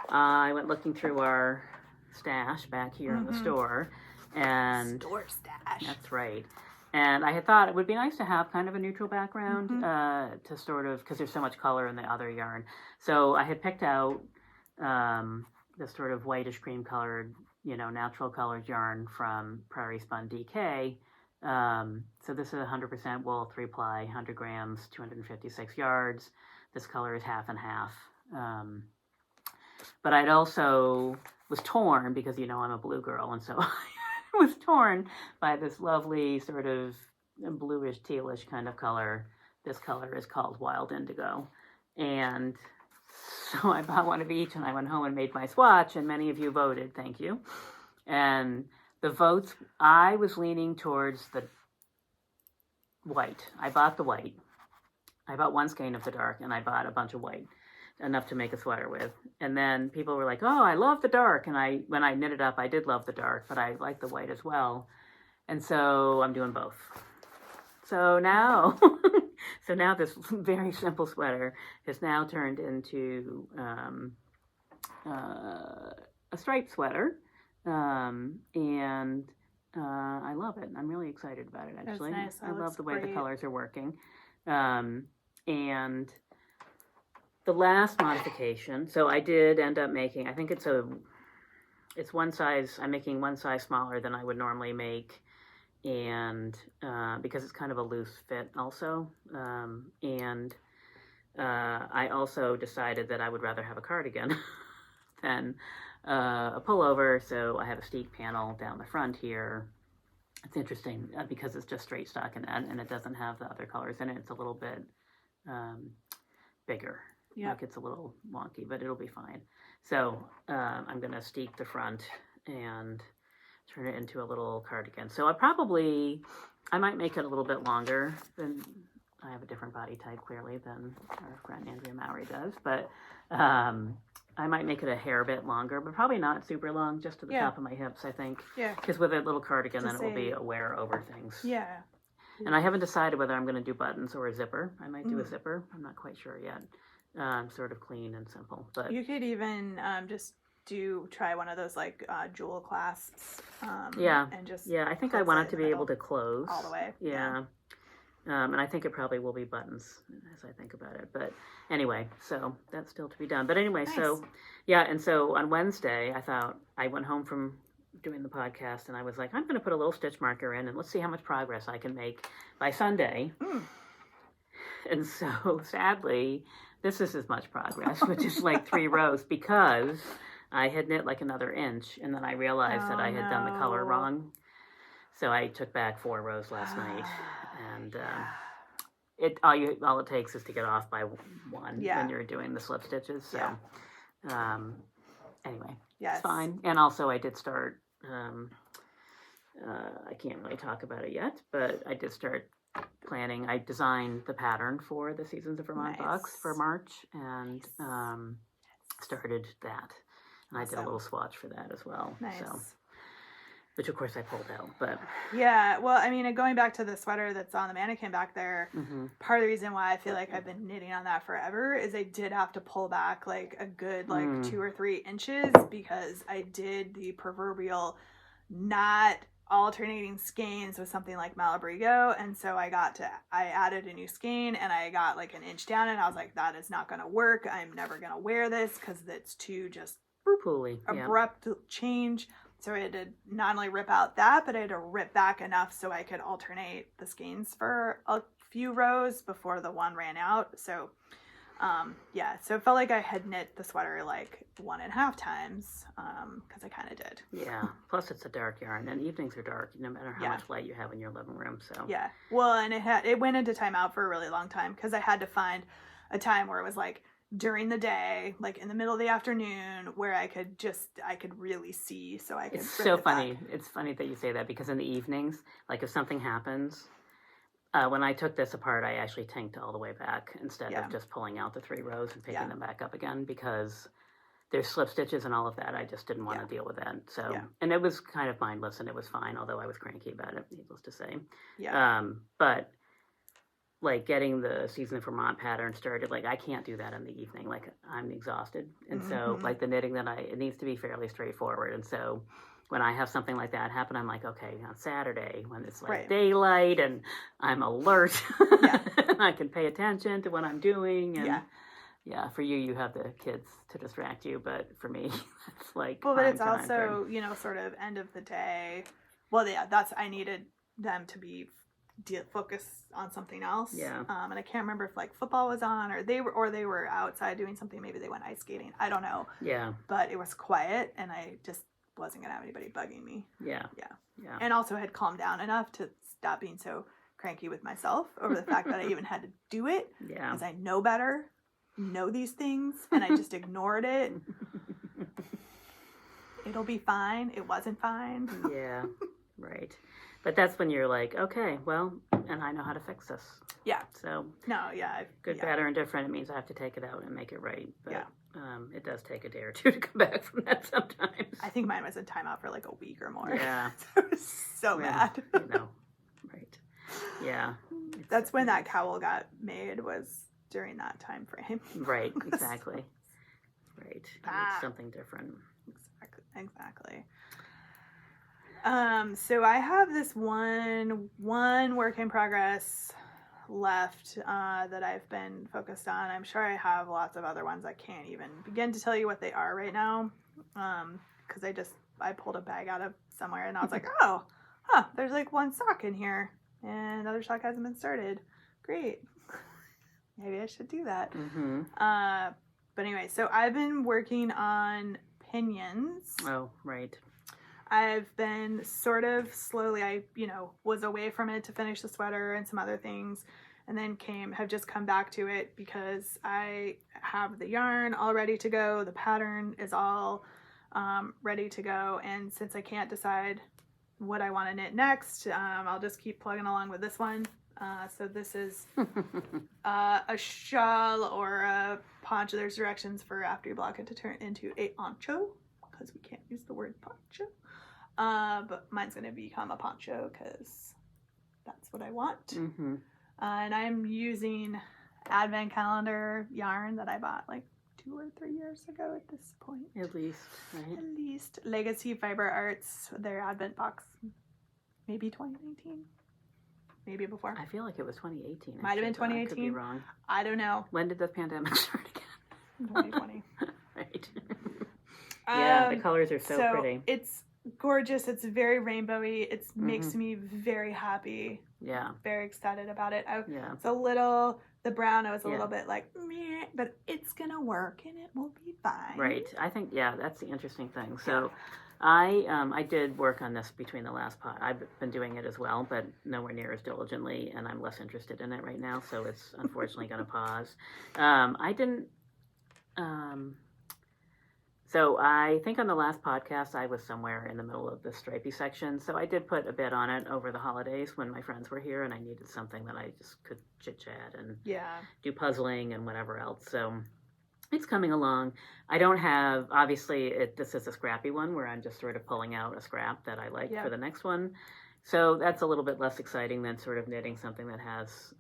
Speaker 2: I went looking through our stash back here in the store. And
Speaker 1: store stash.
Speaker 2: That's right. And I had thought it would be nice to have kind of a neutral background to sort of, because there's so much color in the other yarn. So I had picked out this sort of whitish cream colored, natural colored yarn from Prairie Spun DK. So this is 100% wool, 3-ply, 100 grams, 256 yards. This color is half and half. But I'd also was torn because, I'm a blue girl. And so I was torn by this lovely sort of bluish, tealish kind of color. This color is called Wild Indigo. And so I bought one of each, and I went home and made my swatch, and many of you voted. Thank you. And the votes, I was leaning towards the white. I bought the white. I bought 1 skein of the dark, and I bought a bunch of white, enough to make a sweater with. And then people were like, oh, I love the dark. And when I knit it up, I did love the dark, but I like the white as well. And so I'm doing both. So now, this very simple sweater has now turned into a striped sweater. And I love it. I'm really excited about it, actually.
Speaker 1: That's nice.
Speaker 2: I love the way
Speaker 1: great.
Speaker 2: the colors are working. And the last modification, so I did end up making, I think it's one size, I'm making 1 size smaller than I would normally make, and because it's kind of a loose fit also, and I also decided that I would rather have a cardigan than a pullover, so I have a steek panel down the front here. It's interesting because it's just straight stockinette and it doesn't have the other colors in it. It's a little bit bigger.
Speaker 1: Yep.
Speaker 2: Like it's a little wonky, but it'll be fine. So I'm going to steek the front and turn it into a little cardigan. So I might make it a little bit longer than, I have a different body type clearly than our friend Andrea Mowry does, but I might make it a hair bit longer, but probably not super long, just to the top of my hips, I think.
Speaker 1: Yeah.
Speaker 2: Because with a little cardigan, then it will be a wear over things.
Speaker 1: Yeah.
Speaker 2: And I haven't decided whether I'm going to do buttons or a zipper. I might do a zipper. I'm not quite sure yet. Sort of clean and simple. But
Speaker 1: you could even just try one of those like jewel clasps. And just
Speaker 2: I think I want it to be able to close
Speaker 1: all the way.
Speaker 2: Yeah. And I think it probably will be buttons as I think about it. But anyway, so that's still to be done. But anyway,
Speaker 1: nice.
Speaker 2: And so on Wednesday, I went home from doing the podcast and I was like, I'm going to put a little stitch marker in and let's see how much progress I can make by Sunday. And so sadly, this is as much progress, which is like 3 rows, because I had knit like another inch and then I realized that I had done the color wrong. So I took back 4 rows last night, and all it takes is to get off by 1 when you're doing the slip stitches. So anyway, it's fine. And also I did start. I can't really talk about it yet, but I did start planning. I designed the pattern for the Seasons of Vermont box for March, and started that. And I did a little swatch for that as well.
Speaker 1: Nice.
Speaker 2: So. Which of course I pulled out, but
Speaker 1: yeah. Well, I mean, going back to the sweater that's on the mannequin back there, part of the reason why I feel like I've been knitting on that forever is I did have to pull back like a good 2 or 3 inches because I did the proverbial not alternating skeins with something like Malabrigo, and so I added a new skein, and I got like an inch down, and I was like, that is not going to work. I'm never going to wear this because it's too just
Speaker 2: Poorly.
Speaker 1: abrupt change. So I had to not only rip out that, but I had to rip back enough so I could alternate the skeins for a few rows before the one ran out. So so it felt like I had knit the sweater like 1.5 times, because I kind of did.
Speaker 2: Yeah. Plus, it's a dark yarn, and evenings are dark, no matter how much light you have in your living room. So
Speaker 1: yeah, well, and it went into timeout for a really long time because I had to find a time where it was like during the day, like in the middle of the afternoon, where I could really see, so I could.
Speaker 2: It's so funny. It's funny that you say that, because in the evenings, like if something happens. When I took this apart, I actually tanked all the way back instead of just pulling out the 3 rows and picking them back up again, because there's slip stitches and all of that. I just didn't want to deal with that. So, and it was kind of mindless, and it was fine, although I was cranky about it, needless to say.
Speaker 1: Yeah.
Speaker 2: But like getting the Season of Vermont pattern started, like I can't do that in the evening. Like I'm exhausted. And so like the knitting it needs to be fairly straightforward. And so when I have something like that happen, I'm like, okay, on Saturday when it's like daylight and I'm alert, I can pay attention to what I'm doing. And for you have the kids to distract you, but for me, it's like.
Speaker 1: Well, but it's also, sort of end of the day. Well, I needed them to be focused on something else.
Speaker 2: Yeah.
Speaker 1: And I can't remember if like football was on or they were outside doing something. Maybe they went ice skating. I don't know.
Speaker 2: Yeah.
Speaker 1: But it was quiet, and I just wasn't gonna have anybody bugging me.
Speaker 2: Yeah.
Speaker 1: And also had calmed down enough to stop being so cranky with myself over the fact that I even had to do it.
Speaker 2: Yeah.
Speaker 1: Because I know these things, and I just ignored it. It'll be fine. It wasn't fine.
Speaker 2: Yeah. Right. But that's when you're like, okay, well, and I know how to fix this.
Speaker 1: Yeah.
Speaker 2: So.
Speaker 1: No, yeah.
Speaker 2: Good, bad, or indifferent, it means I have to take it out and make it right. But it does take a day or two to come back from that sometimes.
Speaker 1: I think mine was in timeout for like a week or more.
Speaker 2: Yeah.
Speaker 1: So I was so mad.
Speaker 2: Right. Yeah.
Speaker 1: That's when that cowl got made, was during that time frame.
Speaker 2: Right, exactly. Right. It's something different.
Speaker 1: Exactly. So I have this one work in progress left that I've been focused on. I'm sure I have lots of other ones. I can't even begin to tell you what they are right now, because I pulled a bag out of somewhere and I was like, there's like one sock in here and another sock hasn't been started. Great. Maybe I should do that.
Speaker 2: Mm-hmm.
Speaker 1: But anyway, so I've been working on pinions.
Speaker 2: Oh, right.
Speaker 1: I've been sort of slowly, I was away from it to finish the sweater and some other things, and then have just come back to it because I have the yarn all ready to go. The pattern is all ready to go. And since I can't decide what I want to knit next, I'll just keep plugging along with this one. So this is a shawl or a poncho. There's directions for after you block it to turn into a ancho, because we can't use the word poncho. But mine's going to become a poncho because that's what I want.
Speaker 2: Mm-hmm.
Speaker 1: And I'm using advent calendar yarn that I bought like 2 or 3 years ago at this point.
Speaker 2: At least, right?
Speaker 1: At least. Legacy Fiber Arts, their advent box, maybe 2019. Maybe before.
Speaker 2: I feel like it was 2018.
Speaker 1: Might have been 2018.
Speaker 2: I could be wrong.
Speaker 1: I don't know.
Speaker 2: When did the pandemic start again?
Speaker 1: 2020.
Speaker 2: Right. Yeah, the colors are so
Speaker 1: so
Speaker 2: pretty.
Speaker 1: It's gorgeous. It's very rainbowy. It makes me very happy.
Speaker 2: Yeah.
Speaker 1: Very excited about it. It's a little, the brown, I was a little bit like, meh, but it's going to work and it will be fine.
Speaker 2: Right. I think, that's the interesting thing. So I did work on this between the last pot. I've been doing it as well, but nowhere near as diligently, and I'm less interested in it right now, so it's unfortunately going to pause. So I think on the last podcast, I was somewhere in the middle of the stripy section. So I did put a bit on it over the holidays when my friends were here and I needed something that I just could chit-chat and do puzzling and whatever else. So it's coming along. I don't have, obviously, this is a scrappy one where I'm just sort of pulling out a scrap that I like for the next one. So that's a little bit less exciting than sort of knitting something that has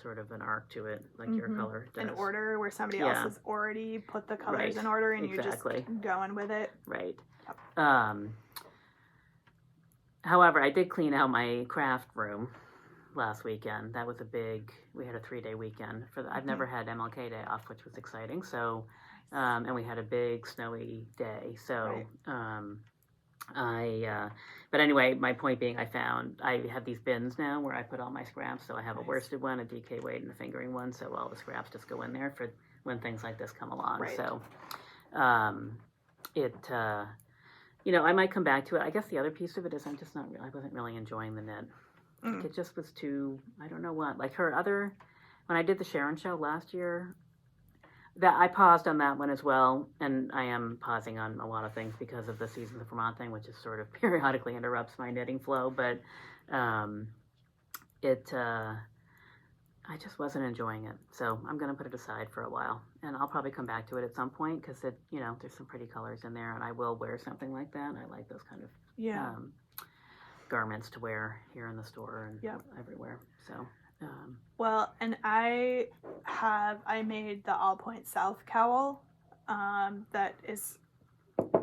Speaker 2: sort of an arc to it, like your color does.
Speaker 1: An order where somebody else has already put the colors in order and you're just going with it.
Speaker 2: Right.
Speaker 1: Yep.
Speaker 2: However, I did clean out my craft room last weekend. That was we had a 3-day weekend I've never had MLK Day off, which was exciting. So, and we had a big snowy day. So, but anyway, my point being, I have these bins now where I put all my scraps. So I have a worsted one, a DK weight, and a fingering one. So all the scraps just go in there for when things like this come along.
Speaker 1: Right.
Speaker 2: So, I might come back to it. I guess the other piece of it is I wasn't really enjoying the knit. Like it just was too, I don't know what. Like when I did the Sharon show last year, that I paused on that one as well, and I am pausing on a lot of things because of the Seasons of Vermont thing, which is sort of periodically interrupts my knitting flow. But I just wasn't enjoying it, so I'm going to put it aside for a while, and I'll probably come back to it at some point because there's some pretty colors in there, and I will wear something like that. I like those kind of garments to wear here in the store and everywhere. So.
Speaker 1: Well, and I made the All Point South cowl that is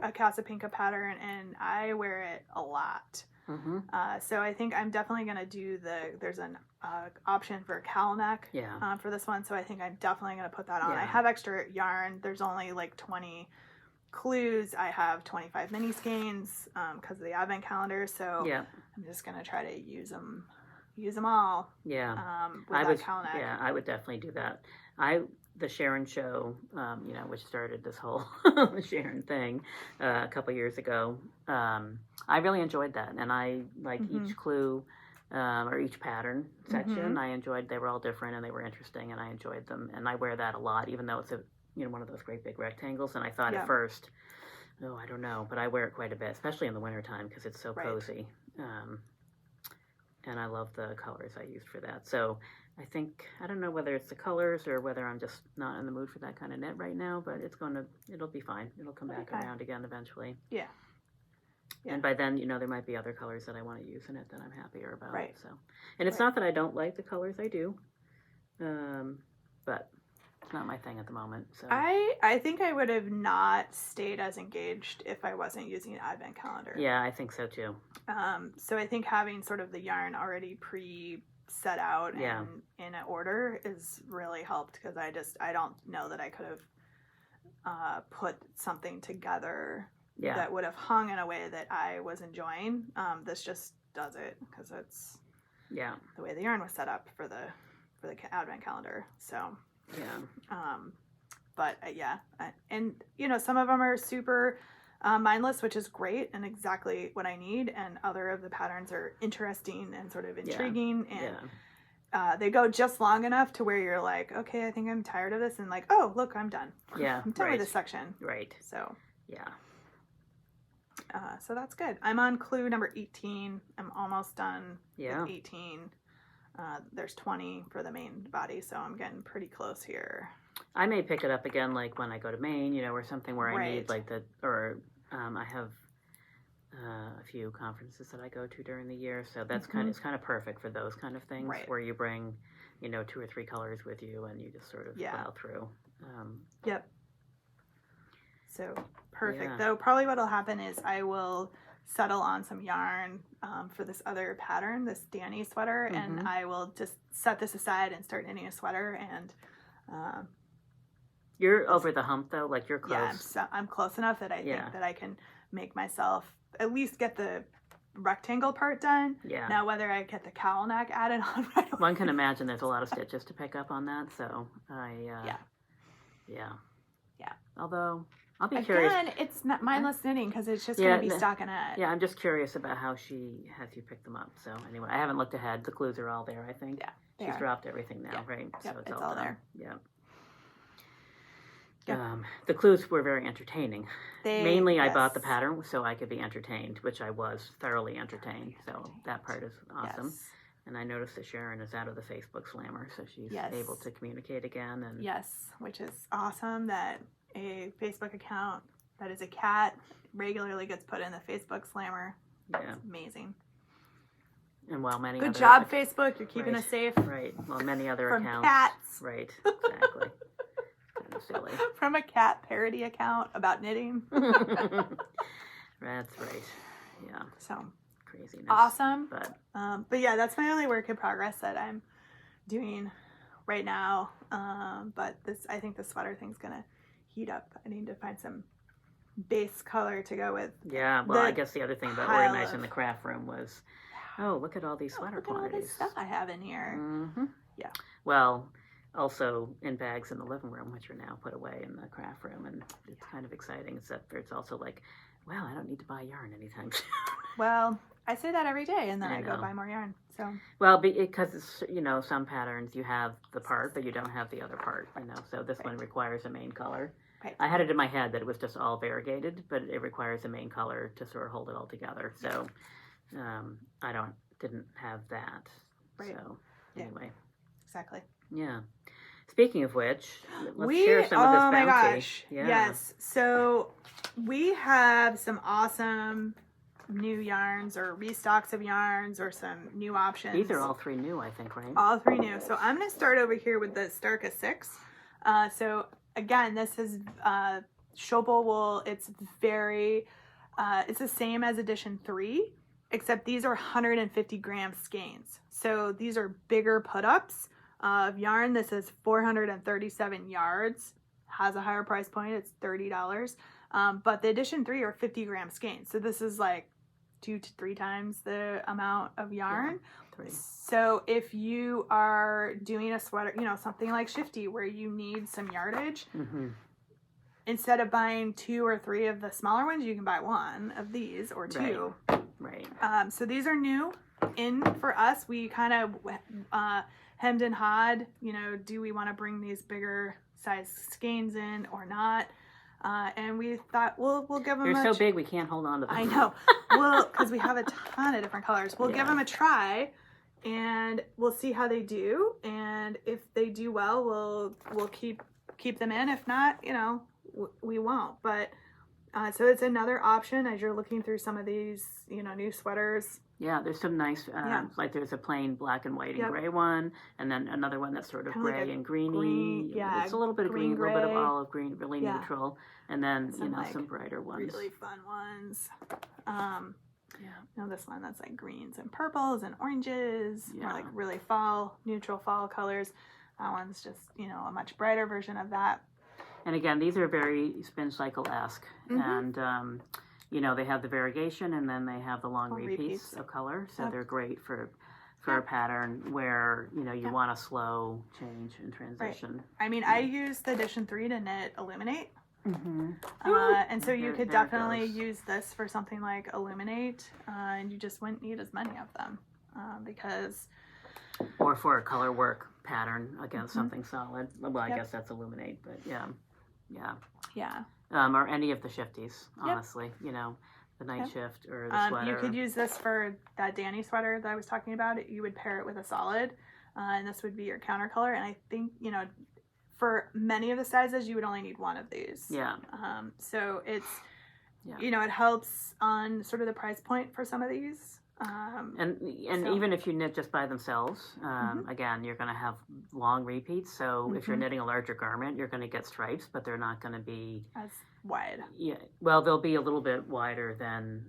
Speaker 1: a Casa Pinka pattern, and I wear it a lot.
Speaker 2: Mm-hmm.
Speaker 1: So I think I'm definitely going to do there's an option for a cowl neck for this one. So I think I'm definitely going to put that on. I have extra yarn. There's only like 20 clues. I have 25 mini skeins because of the advent calendar. So I'm just going to try to use them all.
Speaker 2: Yeah.
Speaker 1: With cowl neck.
Speaker 2: Yeah, I would definitely do that. The Sharon show, which started this whole Sharon thing a couple years ago, I really enjoyed that. And I like each clue or each pattern section. I enjoyed, they were all different and they were interesting and I enjoyed them. And I wear that a lot, even though it's one of those great big rectangles. And I thought at first, I don't know, but I wear it quite a bit, especially in the wintertime because it's so cozy. And I love the colors I used for that. So I don't know whether it's the colors or whether I'm just not in the mood for that kind of knit right now, but it'll be fine. It'll come back around again eventually. Yeah. And by then, there might be other colors that I want to use in it that I'm happier about. Right. So, and it's not that I don't like the colors, I do. But it's not my thing at the moment. So
Speaker 1: I think I would have not stayed as engaged if I wasn't using an advent calendar.
Speaker 2: Yeah, I think so too.
Speaker 1: So I think having sort of the yarn already set out and in an order is really helped because I don't know that I could have put something together that would have hung in a way that I was enjoying. This just does it because it's the way the yarn was set up for the advent calendar. So but and some of them are super mindless, which is great and exactly what I need, and other of the patterns are interesting and sort of intriguing and they go just long enough to where you're like, okay, I think I'm tired of this, and like, oh look, I'm done. I'm done with this section. So so that's good. I'm on clue number 18. I'm almost done with 18. There's 20 for the main body, so I'm getting pretty close here.
Speaker 2: I may pick it up again, like when I go to Maine, or something where I need like I have a few conferences that I go to during the year, so that's it's kind of perfect for those kind of things where you bring, 2 or 3 colors with you and you just sort of plow through. So perfect. Though probably what'll happen is I will settle on some yarn for this other pattern, this Danny sweater, and I will just set this aside and start knitting a sweater. And you're over the hump though, like you're close.
Speaker 1: Yeah, I'm close enough that I think that I can make myself at least get the rectangle part done. Yeah. Now whether I get the cowl neck added on right away.
Speaker 2: One can imagine there's a lot of stitches to pick up on that, so Although I'll be curious.
Speaker 1: Again, it's not mindless knitting because it's just going to be stockinette.
Speaker 2: Yeah, I'm just curious about how she has you pick them up. So anyway, I haven't looked ahead. The clues are all there, I think. Yeah, she's dropped everything now, right?
Speaker 1: Yep,
Speaker 2: so
Speaker 1: it's all there.
Speaker 2: Yeah. Yep. The clues were very entertaining. Mainly, I bought the pattern so I could be entertained, which I was thoroughly entertained. So that part is awesome. Yes. And I noticed that Sharon is out of the Facebook Slammer, so she's able to communicate again. And
Speaker 1: which is awesome that a Facebook account that is a cat regularly gets put in the Facebook Slammer. That's amazing.
Speaker 2: And while many
Speaker 1: good job, Facebook. You're keeping us safe.
Speaker 2: Right. Well, many other
Speaker 1: from
Speaker 2: accounts.
Speaker 1: Cats.
Speaker 2: Right. Exactly. Kind of silly.
Speaker 1: From a cat parody account about knitting.
Speaker 2: That's right. Yeah.
Speaker 1: So
Speaker 2: crazy. craziness.
Speaker 1: awesome.
Speaker 2: But
Speaker 1: yeah, that's my only work in progress that I'm doing right now. But I think the sweater thing's gonna heat up. I need to find some base color to go with.
Speaker 2: yeah, well, I guess the other thing about organizing the craft room was, oh, look at all these sweater
Speaker 1: look at all
Speaker 2: quantities.
Speaker 1: this stuff I have in here.
Speaker 2: Mm-hmm.
Speaker 1: Yeah.
Speaker 2: Well, also in bags in the living room, which are now put away in the craft room, and it's kind of exciting. Except for it's also like, wow, I don't need to buy yarn anytime soon.
Speaker 1: Well, I say that every day, and then
Speaker 2: I
Speaker 1: I go
Speaker 2: know.
Speaker 1: buy more yarn. So.
Speaker 2: Well, because it's, some patterns you have the part, but you don't have the other part. So this one requires a main color.
Speaker 1: Right.
Speaker 2: I had it in my head that it was just all variegated, but it requires a main color to sort of hold it all together. So I didn't have that.
Speaker 1: Right.
Speaker 2: So anyway.
Speaker 1: Exactly.
Speaker 2: Yeah. Speaking of which, let's share some of this bounty.
Speaker 1: Oh my gosh.
Speaker 2: Yeah.
Speaker 1: Yes. So we have some awesome new yarns or restocks of yarns or some new options.
Speaker 2: These are all 3 new, I think, right?
Speaker 1: All 3 new. So I'm going to start over here with the Starka 6. So again, this is Schopel wool. It's it's the same as edition 3, except these are 150 gram skeins. So these are bigger put-ups of yarn. This is 437 yards, has a higher price point. It's $30. But the edition 3 are 50 gram skeins. So this is like 2 to 3 times the amount of yarn.
Speaker 2: Yeah, 3.
Speaker 1: So if you are doing a sweater, something like Shifty where you need some yardage, instead of buying 2 or 3 of the smaller ones, you can buy 1 of these or 2.
Speaker 2: Right.
Speaker 1: So these are new in for us. We kind of hemmed and hawed, do we want to bring these bigger size skeins in or not? And we thought, we'll give them
Speaker 2: They're so big we can't hold on to them.
Speaker 1: I know. Well, because we have a ton of different colors. We'll give them a try, and we'll see how they do. And if they do well, we'll keep them in. If not, we won't. But so it's another option as you're looking through some of these, new sweaters.
Speaker 2: Yeah, there's some nice, like there's a plain black and white and gray one, and then another one that's sort of
Speaker 1: Kinda
Speaker 2: gray
Speaker 1: like
Speaker 2: and greeny.
Speaker 1: green,
Speaker 2: It's a little bit of green, a little bit of
Speaker 1: gray.
Speaker 2: olive green, really neutral, and then some brighter ones.
Speaker 1: Really fun ones.
Speaker 2: Yeah.
Speaker 1: This one that's like greens and purples and oranges,
Speaker 2: Yeah.
Speaker 1: or like really neutral fall colors. That one's just a much brighter version of that.
Speaker 2: And again, these are very spin cycle-esque, and they have the variegation, and then they have the long repeats of color, so they're great for a pattern where you want a slow change and transition.
Speaker 1: Right. I mean, I use the edition 3 to knit Illuminate, and so you could definitely use this for something like Illuminate, and you just wouldn't need as many of them because.
Speaker 2: Or for a color work pattern against something solid. Well, I guess that's Illuminate, but yeah. Or any of the shifties, honestly. The night shift or the sweater.
Speaker 1: You could use this for that Danny sweater that I was talking about. You would pair it with a solid, and this would be your counter color. And I think, for many of the sizes, you would only need 1 of these.
Speaker 2: Yeah.
Speaker 1: So it's, it helps on sort of the price point for some of these.
Speaker 2: And even if you knit just by themselves, again, you're going to have long repeats. So if you're knitting a larger garment, you're going to get stripes, but they're not going to be
Speaker 1: as wide.
Speaker 2: Yeah, well, they'll be a little bit wider than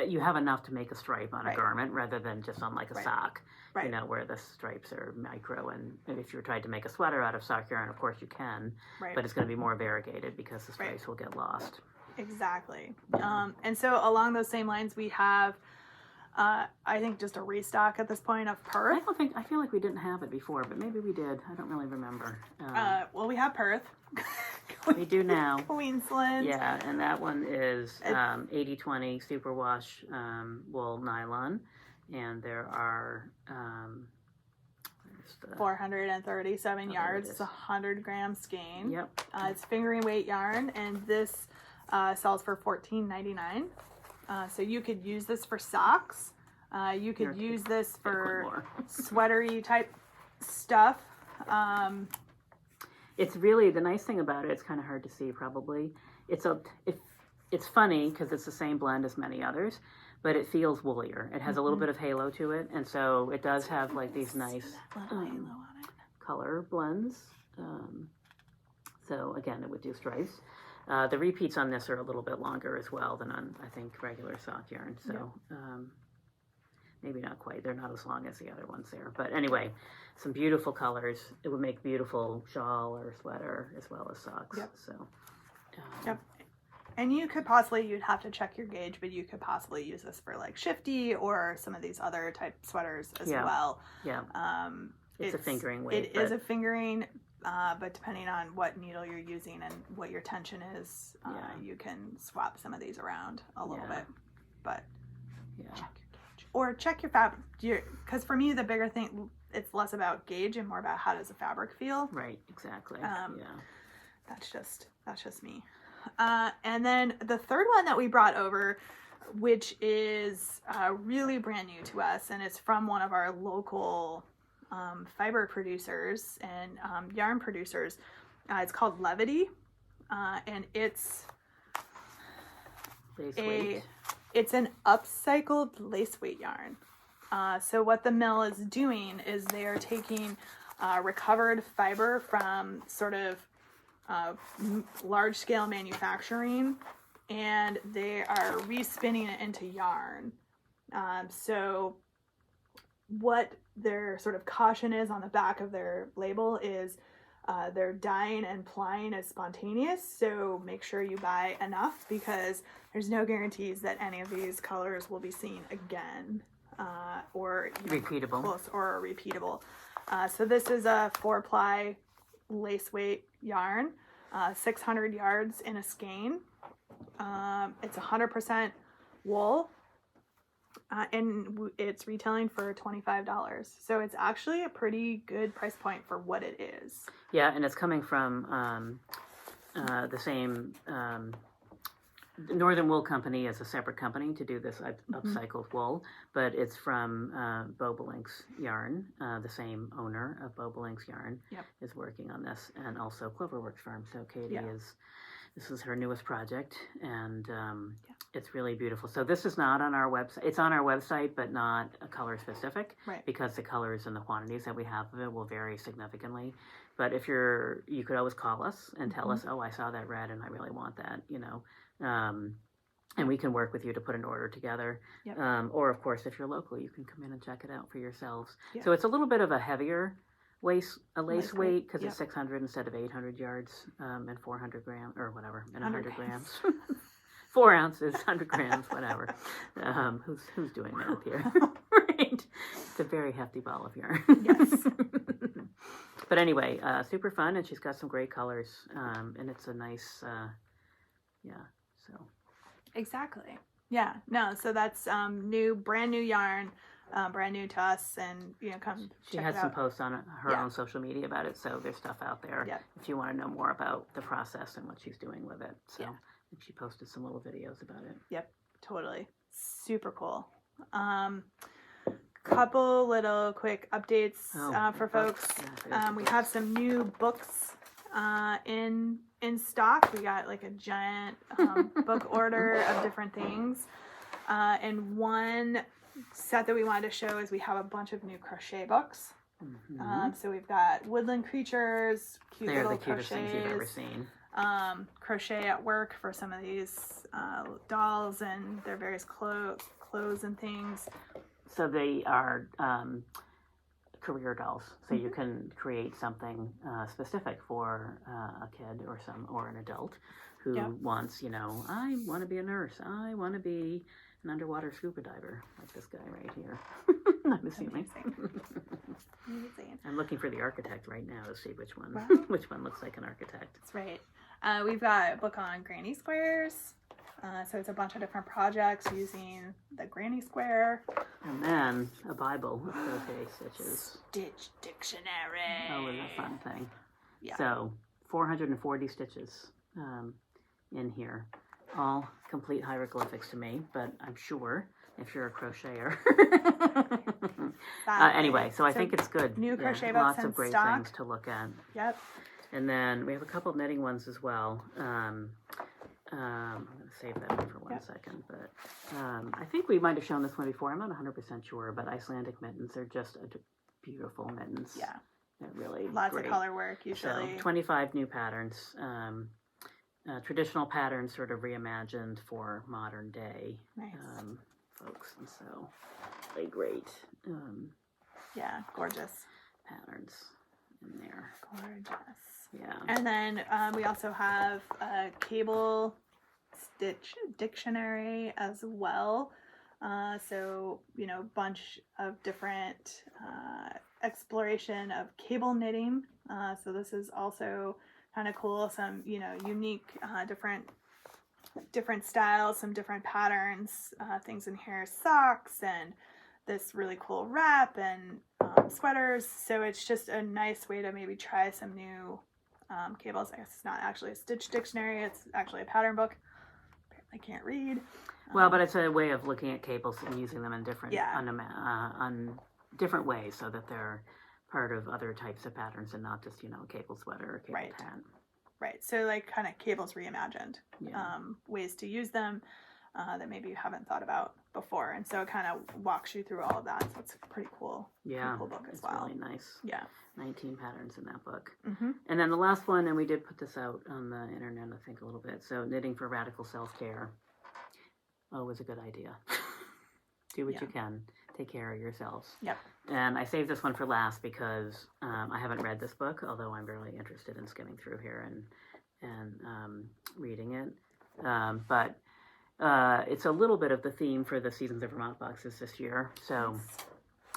Speaker 2: you have enough to make a stripe on a garment rather than just on like a sock. Where the stripes are micro. And if you tried to make a sweater out of sock yarn, of course you can, but it's going to be more variegated because the stripes will get lost.
Speaker 1: Exactly. And so along those same lines, we have. I think just a restock at this point of Perth.
Speaker 2: I feel like we didn't have it before, but maybe we did. I don't really remember.
Speaker 1: Well, we have Perth.
Speaker 2: We do now.
Speaker 1: Queensland.
Speaker 2: Yeah, and that one is 80/20 superwash wool nylon, and there are
Speaker 1: 437 yards. It's 100 gram skein.
Speaker 2: Yep.
Speaker 1: It's fingering weight yarn, and this sells for $14.99. So you could use this for socks. You could use this for sweatery type stuff.
Speaker 2: It's really, the nice thing about it, it's kind of hard to see probably. It's funny because it's the same blend as many others, but it feels woolier. It has a little bit of halo to it, and so it does have like these nice color blends. So again, it would do stripes. The repeats on this are a little bit longer as well than on, I think, regular sock yarn. So maybe not quite. They're not as long as the other ones there. But anyway, some beautiful colors. It would make beautiful shawl or sweater as well as socks.
Speaker 1: Yep.
Speaker 2: So.
Speaker 1: Yep. And you'd have to check your gauge, but you could possibly use this for like shifty or some of these other type sweaters as well.
Speaker 2: Yeah. It's a fingering weight.
Speaker 1: It is a fingering, but depending on what needle you're using and what your tension is, you can swap some of these around a little bit. But check your gauge. Or check your fabric. Because for me, the bigger thing, it's less about gauge and more about how does the fabric feel.
Speaker 2: Right, exactly.
Speaker 1: That's just me. And then the third one that we brought over, which is really brand new to us, and it's from one of our local fiber producers and yarn producers. It's called Levity, and it's it's an upcycled lace weight yarn. So what the mill is doing is they are taking recovered fiber from sort of large scale manufacturing, and they are respinning it into yarn. So what their sort of caution is on the back of their label is their dyeing and plying is spontaneous, so make sure you buy enough because there's no guarantees that any of these colors will be seen again or
Speaker 2: repeatable.
Speaker 1: So this is a 4-ply lace weight yarn, 600 yards in a skein. It's 100% wool, and it's retailing for $25. So it's actually a pretty good price point for what it is.
Speaker 2: Yeah, and it's coming from the same Northern Wool Company is a separate company to do this upcycled wool, but it's from Bobolink's Yarn. The same owner of Bobolink's Yarn is working on this, and also Cloverworks Farm. So Katie this is her newest project, and it's really beautiful. So this is not on our website. It's on our website, but not color specific, because the colors and the quantities that we have of it will vary significantly. But if you could always call us and tell us, oh, I saw that red and I really want that, and we can work with you to put an order together. Or of course, if you're local, you can come in and check it out for yourselves. So it's a little bit of a heavier lace weight because it's 600 instead of 800 yards and 400 grams or whatever, and 100 grams. 4 ounces, 100 grams, whatever. Who's doing math here? Right. It's a very hefty ball of yarn.
Speaker 1: Yes.
Speaker 2: But anyway, super fun, and she's got some great colors, and it's a nice, so.
Speaker 1: Exactly. Yeah, no, so that's brand new yarn, brand new to us, and come
Speaker 2: she
Speaker 1: check
Speaker 2: has
Speaker 1: it out.
Speaker 2: some posts on her own social media about it, so there's stuff out there if you want to know more about the process and what she's doing with it. So and she posted some little videos about it.
Speaker 1: Yep, totally. Super cool. Couple little quick updates for folks. We have some new books in stock. We got like a giant book order of different things. And one set that we wanted to show is we have a bunch of new crochet books. So we've got woodland creatures, cute
Speaker 2: They're
Speaker 1: little
Speaker 2: the cutest
Speaker 1: crochets.
Speaker 2: things you've ever seen.
Speaker 1: Crochet at work for some of these dolls and their various clothes and things.
Speaker 2: So they are career dolls. So you can create something specific for a kid or an adult who wants, I want to be a nurse. I want to be an underwater scuba diver, like this guy right here. I'm assuming.
Speaker 1: Amazing.
Speaker 2: I'm looking for the architect right now to see which one looks like an architect.
Speaker 1: That's right. We've got a book on granny squares. So it's a bunch of different projects using the granny square.
Speaker 2: And then a Bible of crochet stitches.
Speaker 1: Stitch dictionary.
Speaker 2: Oh, it's a fun thing.
Speaker 1: Yeah.
Speaker 2: So 440 stitches in here. All complete hieroglyphics to me, but I'm sure if you're a crocheter. Anyway, so I think it's good.
Speaker 1: New crochet books
Speaker 2: lots of great
Speaker 1: stock.
Speaker 2: things to look at.
Speaker 1: Yep.
Speaker 2: And then we have a couple of knitting ones as well. I'm going to save that one for one second, but I think we might have shown this one before. I'm not 100% sure, but Icelandic mittens are just beautiful mittens.
Speaker 1: Yeah.
Speaker 2: They're really
Speaker 1: lots
Speaker 2: great.
Speaker 1: of color work usually.
Speaker 2: So 25 new patterns. Traditional patterns sort of reimagined for modern day.
Speaker 1: Nice.
Speaker 2: folks, and so they great
Speaker 1: Yeah, gorgeous.
Speaker 2: patterns in there.
Speaker 1: Gorgeous.
Speaker 2: Yeah.
Speaker 1: And then we also have a cable stitch dictionary as well. So, bunch of different exploration of cable knitting. So this is also kind of cool. Some, unique, different styles, some different patterns, things in here, socks and this really cool wrap and sweaters. So it's just a nice way to maybe try some new cables. I guess it's not actually a stitch dictionary, it's actually a pattern book. I can't read.
Speaker 2: Well, but it's a way of looking at cables and using them in different
Speaker 1: Yeah.
Speaker 2: on different ways, so that they're part of other types of patterns and not just a cable sweater or cable
Speaker 1: Right.
Speaker 2: hat.
Speaker 1: Right. So like kind of cables reimagined.
Speaker 2: Yeah.
Speaker 1: Ways to use them that maybe you haven't thought about before, and so it kind of walks you through all of that. So it's a pretty cool.
Speaker 2: Yeah,
Speaker 1: cool book as
Speaker 2: it's
Speaker 1: well.
Speaker 2: really nice.
Speaker 1: Yeah.
Speaker 2: 19 patterns in that book.
Speaker 1: Mm-hmm.
Speaker 2: And then the last one, and we did put this out on the internet, I think, a little bit. So, knitting for radical self-care. Always a good idea. Do what you can. Take care of yourselves.
Speaker 1: Yep.
Speaker 2: And I saved this one for last because I haven't read this book, although I'm really interested in skimming through here and reading it. But it's a little bit of the theme for the Seasons of Vermont boxes this year. So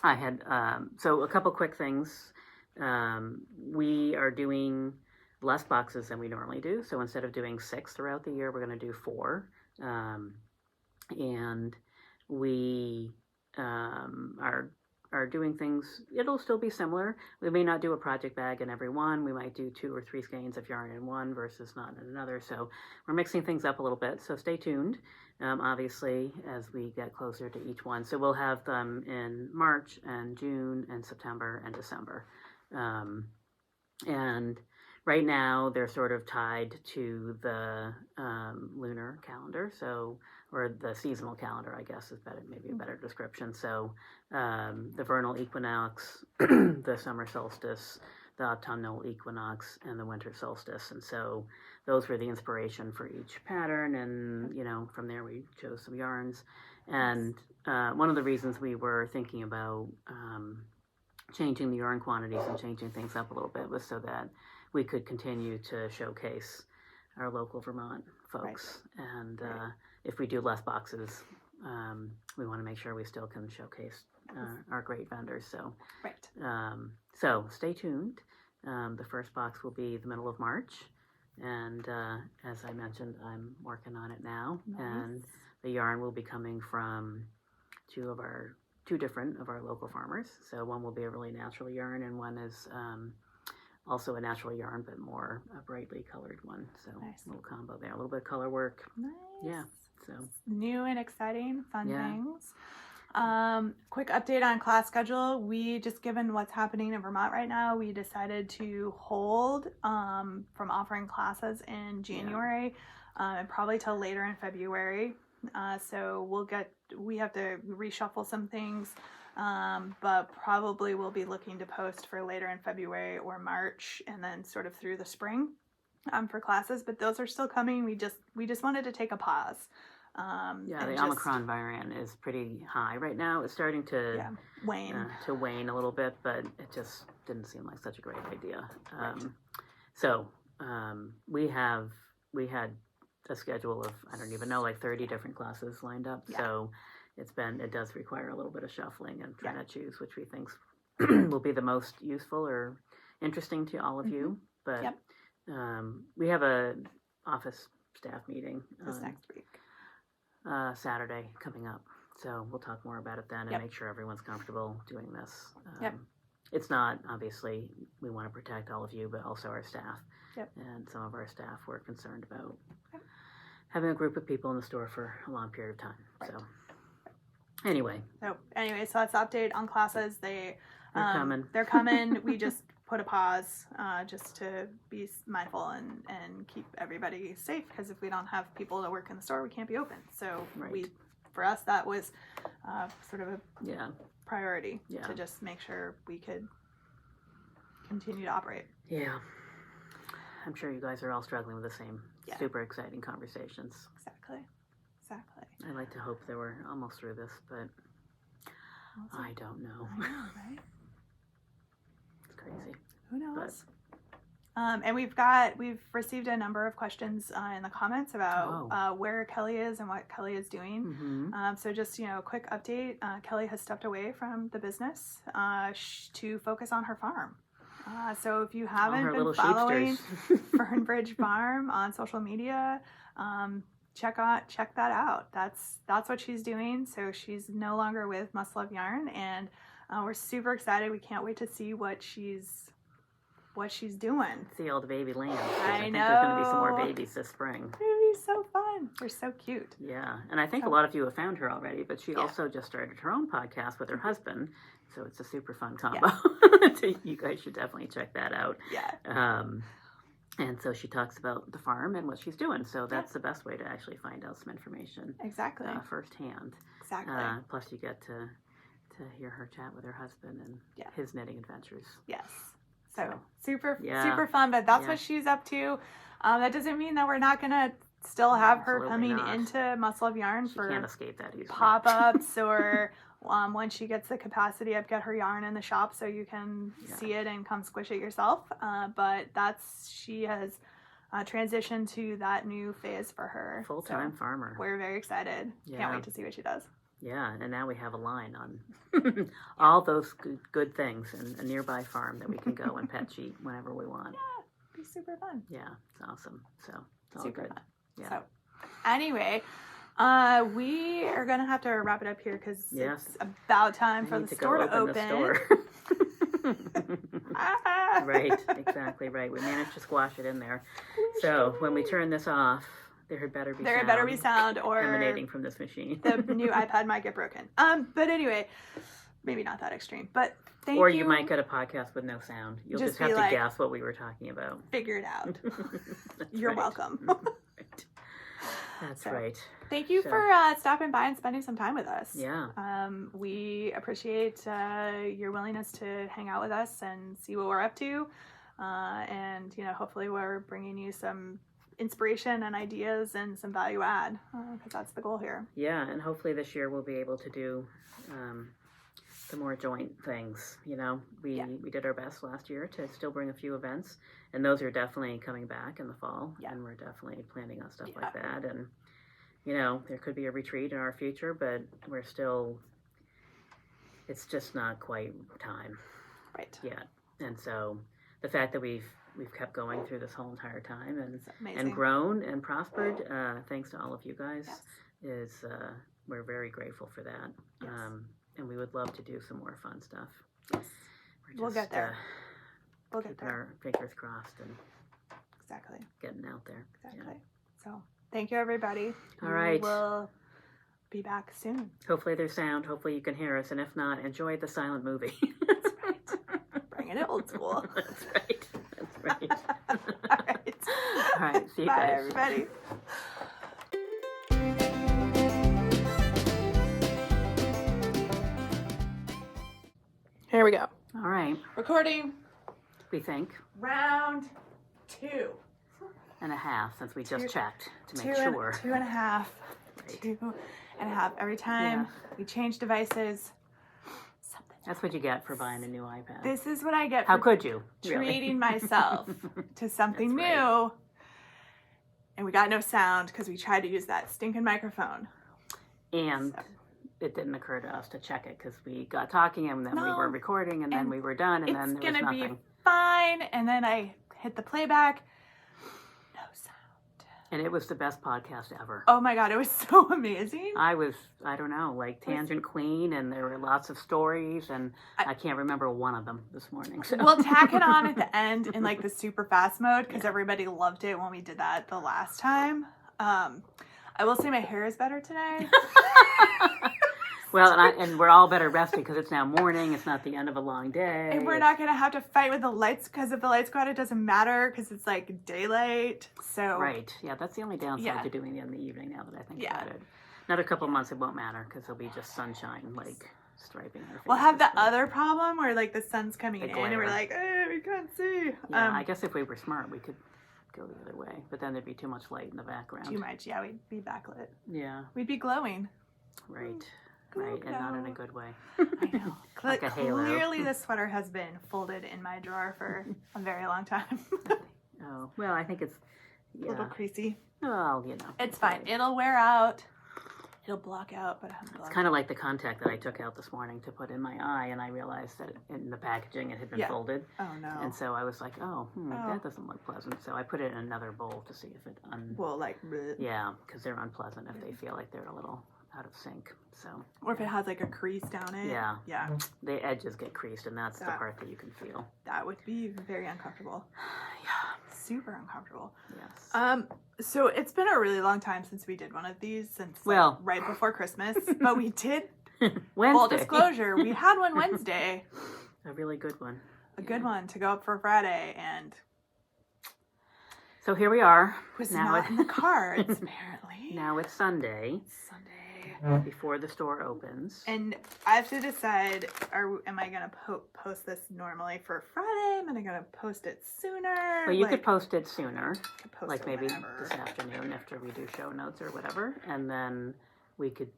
Speaker 2: I had a couple quick things. We are doing less boxes than we normally do. So instead of doing 6 throughout the year, we're going to do 4. And we are doing things. It'll still be similar. We may not do a project bag in every one. We might do 2 or 3 skeins of yarn in one versus not in another. So we're mixing things up a little bit. So stay tuned, obviously, as we get closer to each one. So we'll have them in March and June and September and December. And right now they're sort of tied to the lunar calendar. So, or the seasonal calendar, I guess is better, maybe a better description. So the vernal equinox, the summer solstice, the autumnal equinox, and the winter solstice. And so those were the inspiration for each pattern. And, from there we chose some yarns. And one of the reasons we were thinking about changing the yarn quantities and changing things up a little bit was so that we could continue to showcase our local Vermont folks. Right. And if we do less boxes, we want to make sure we still can showcase our great vendors. So, so stay tuned. The first box will be the middle of March. And as I mentioned, I'm working on it now. Nice. And the yarn will be coming from two different of our local farmers. So one will be a really natural yarn, and one is also a natural yarn, but more a brightly colored one. So nice. A little combo there, a little bit of color work.
Speaker 1: Nice.
Speaker 2: Yeah. So
Speaker 1: new and exciting, fun things. Quick update on class schedule. We just, given what's happening in Vermont right now, we decided to hold from offering classes in January and probably till later in February. So we have to reshuffle some things, but probably we'll be looking to post for later in February or March, and then sort of through the spring for classes. But those are still coming. We just wanted to take a pause.
Speaker 2: The Omicron variant is pretty high right now. It's starting to wane a little bit, but it just didn't seem like such a great idea.
Speaker 1: Right.
Speaker 2: So we had a schedule of, I don't even know, like 30 different classes lined up. Yeah. So it does require a little bit of shuffling and trying to choose which we think will be the most useful or interesting to all of you. But we have a office staff meeting
Speaker 1: this next week.
Speaker 2: Saturday coming up. So we'll talk more about it then and make sure everyone's comfortable doing this. It's not, obviously, we want to protect all of you, but also our staff. And some of our staff were concerned about having a group of people in the store for a long period of time. Right. So anyway, so
Speaker 1: that's the update on classes. They're coming. They're coming. We just put a pause just to be mindful and keep everybody safe, because if we don't have people to work in the store, we can't be open. So for us, that was sort of a priority to just make sure we could continue to operate.
Speaker 2: Yeah. I'm sure you guys are all struggling with the same super exciting conversations.
Speaker 1: Exactly.
Speaker 2: I like to hope that we're almost through this, but I don't know.
Speaker 1: I know, right?
Speaker 2: It's crazy.
Speaker 1: Who knows? And we've received a number of questions in the comments about where Kelly is and what Kelly is doing.
Speaker 2: Mm-hmm.
Speaker 1: So just, a quick update. Kelly has stepped away from the business to focus on her farm. So if you haven't been following Fernbridge Farm on social media, check that out. That's what she's doing. So she's no longer with Must Love Yarn, and we're super excited. We can't wait to see what she's doing.
Speaker 2: See all the baby lambs.
Speaker 1: I
Speaker 2: think
Speaker 1: know.
Speaker 2: there's going to be some more babies this spring.
Speaker 1: It's going to be so fun. They're so cute.
Speaker 2: Yeah, and I think a lot of you have found her already, but she also just started her own podcast with her husband, so it's a super fun combo. So you guys should definitely check that out.
Speaker 1: Yeah.
Speaker 2: And so she talks about the farm and what she's doing, so that's the best way to actually find out some information.
Speaker 1: Exactly.
Speaker 2: Firsthand.
Speaker 1: Exactly.
Speaker 2: Plus you get to hear her chat with her husband and his knitting adventures.
Speaker 1: Yes. So super fun, but that's what she's up to. That doesn't mean that we're not going to still have her coming into Must Love Yarn for
Speaker 2: can't escape that easily.
Speaker 1: Pop-ups or when she gets the capacity up, get her yarn in the shop so you can see it and come squish it yourself. But she has transitioned to that new phase for her.
Speaker 2: Full-time farmer.
Speaker 1: We're very excited. Can't wait to see what she does.
Speaker 2: Yeah, and now we have a line on all those good things and a nearby farm that we can go and pet sheet whenever we want.
Speaker 1: Yeah, it'd be super fun.
Speaker 2: Yeah, it's awesome. So it's all
Speaker 1: super
Speaker 2: good.
Speaker 1: Fun.
Speaker 2: Yeah.
Speaker 1: So anyway, we are gonna have to wrap it up here because it's about time for the store to open.
Speaker 2: Right, exactly right. We managed to squash it in there. So when we turn this off, there better be sound or emanating from this machine.
Speaker 1: The new iPad might get broken. But anyway, maybe not that extreme. But thank you.
Speaker 2: Or you might get a podcast with no sound. You'll just have to guess what we were talking about.
Speaker 1: Figure it out. You're welcome.
Speaker 2: Right. That's right.
Speaker 1: Thank you for stopping by and spending some time with us.
Speaker 2: Yeah.
Speaker 1: We appreciate your willingness to hang out with us and see what we're up to. And hopefully we're bringing you some inspiration and ideas and some value add, because that's the goal here.
Speaker 2: Yeah, and hopefully this year we'll be able to do some more joint things. We did our best last year to still bring a few events, and those are definitely coming back in the fall, and we're definitely planning on stuff like that. And there could be a retreat in our future, but it's just not quite time yet. And so the fact that we've kept going through this whole entire time and grown and prospered, thanks to all of you guys, is we're very grateful for that.
Speaker 1: Yes.
Speaker 2: And we would love to do some more fun stuff.
Speaker 1: Yes. We'll get there. We'll get there.
Speaker 2: Our fingers crossed and getting out there.
Speaker 1: Exactly. Yeah. So thank you, everybody.
Speaker 2: All right.
Speaker 1: We'll be back soon.
Speaker 2: Hopefully there's sound. Hopefully you can hear us. And if not, enjoy the silent movie.
Speaker 1: That's right. Bringing it old school.
Speaker 2: That's right. Right.
Speaker 1: All right.
Speaker 2: All right. See you
Speaker 1: Bye,
Speaker 2: guys.
Speaker 1: everybody. Here we go.
Speaker 2: All right.
Speaker 1: Recording.
Speaker 2: We think.
Speaker 1: Round 2.5
Speaker 2: since we just checked to make sure.
Speaker 1: 2.5. Right. 2.5. Every time we change devices.
Speaker 2: That's what you get for buying a new iPad.
Speaker 1: This is what I get
Speaker 2: How
Speaker 1: for
Speaker 2: could you?
Speaker 1: treating myself to something new. And we got no sound because we tried to use that stinking microphone.
Speaker 2: And it didn't occur to us to check it because we got talking and then we were recording and then we were done and then there was nothing. It's going to be
Speaker 1: fine. And then I hit the playback. No sound.
Speaker 2: And it was the best podcast ever.
Speaker 1: Oh my God, it was so amazing.
Speaker 2: I don't know, like Tangent Queen, and there were lots of stories, and I can't remember one of them this morning. So.
Speaker 1: We'll tack it on at the end in like the super fast mode because everybody loved it when we did that the last time. I will say my hair is better today.
Speaker 2: Well, and we're all better rested because it's now morning. It's not the end of a long day.
Speaker 1: And we're not going to have to fight with the lights because if the lights go out, it doesn't matter because it's like daylight. So
Speaker 2: right. Yeah, that's the only downside to doing it in the evening now that I think about it. Another couple months, it won't matter because it'll be just sunshine, like striping our faces.
Speaker 1: We'll have the other problem where like the sun's coming in and we're like, we can't see.
Speaker 2: Yeah, I guess if we were smart, we could go the other way. But then there'd be too much light in the background.
Speaker 1: Too much, yeah, we'd be backlit.
Speaker 2: Yeah.
Speaker 1: We'd be glowing.
Speaker 2: Right.
Speaker 1: Glow,
Speaker 2: Right, and not in a
Speaker 1: glow.
Speaker 2: good way.
Speaker 1: I know.
Speaker 2: Like a halo.
Speaker 1: Clearly this sweater has been folded in my drawer for a very long time.
Speaker 2: Oh, well, I think it's,
Speaker 1: A little
Speaker 2: yeah.
Speaker 1: creasy.
Speaker 2: Oh, you know.
Speaker 1: It's fine. It'll wear out. It'll block out, but I haven't
Speaker 2: It's
Speaker 1: blocked
Speaker 2: kind of like the contact that I took out this morning to put in my eye, and I realized that in the packaging it had been
Speaker 1: Yeah.
Speaker 2: folded.
Speaker 1: Oh, no.
Speaker 2: And so I was like,
Speaker 1: Oh.
Speaker 2: that doesn't look pleasant. So I put it in another bowl to see if it
Speaker 1: Well, like, bleh.
Speaker 2: yeah, because they're unpleasant if they feel like they're a little out of sync. So
Speaker 1: Or if it has like a crease down it.
Speaker 2: Yeah.
Speaker 1: Yeah.
Speaker 2: the edges get creased, and that's the
Speaker 1: That-
Speaker 2: part that you can feel.
Speaker 1: That would be very uncomfortable.
Speaker 2: Yeah.
Speaker 1: Super uncomfortable.
Speaker 2: Yes.
Speaker 1: So it's been a really long time since we did one of these, since like,
Speaker 2: Well-
Speaker 1: right before Christmas. But we did,
Speaker 2: Wednesday.
Speaker 1: full disclosure, we had one Wednesday.
Speaker 2: A really good one.
Speaker 1: A good one to go up for Friday, and
Speaker 2: So here we are.
Speaker 1: was
Speaker 2: Now
Speaker 1: not
Speaker 2: it-
Speaker 1: in the cards, apparently.
Speaker 2: Now it's Sunday
Speaker 1: Sunday.
Speaker 2: before the store opens.
Speaker 1: And I have to decide, am I going to post this normally for Friday? Am I going to post it sooner?
Speaker 2: Well, you could post it sooner,
Speaker 1: could post
Speaker 2: like
Speaker 1: it
Speaker 2: maybe
Speaker 1: whenever.
Speaker 2: this afternoon after we do show notes or whatever, and then we could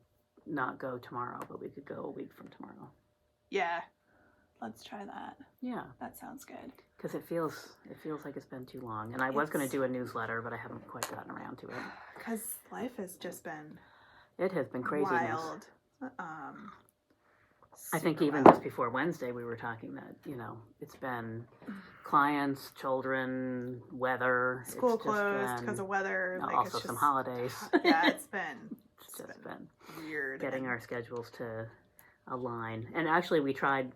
Speaker 2: not go tomorrow, but we could go a week from tomorrow.
Speaker 1: Yeah. Let's try that.
Speaker 2: Yeah,
Speaker 1: That sounds good.
Speaker 2: because it feels like it's been too long. And I was going to
Speaker 1: It's-
Speaker 2: do a newsletter, but I haven't quite gotten around to it.
Speaker 1: Because life has just been
Speaker 2: It has been craziness.
Speaker 1: wild.
Speaker 2: I think
Speaker 1: Super
Speaker 2: even
Speaker 1: wild.
Speaker 2: just before Wednesday, we were talking that, it's been clients, children, weather.
Speaker 1: School
Speaker 2: it's just
Speaker 1: closed
Speaker 2: been-
Speaker 1: because of weather. Like,
Speaker 2: also
Speaker 1: it's
Speaker 2: some
Speaker 1: just,
Speaker 2: holidays.
Speaker 1: Yeah, it's been,
Speaker 2: It's just been
Speaker 1: weird.
Speaker 2: getting
Speaker 1: and-
Speaker 2: our schedules to align. And actually, we tried,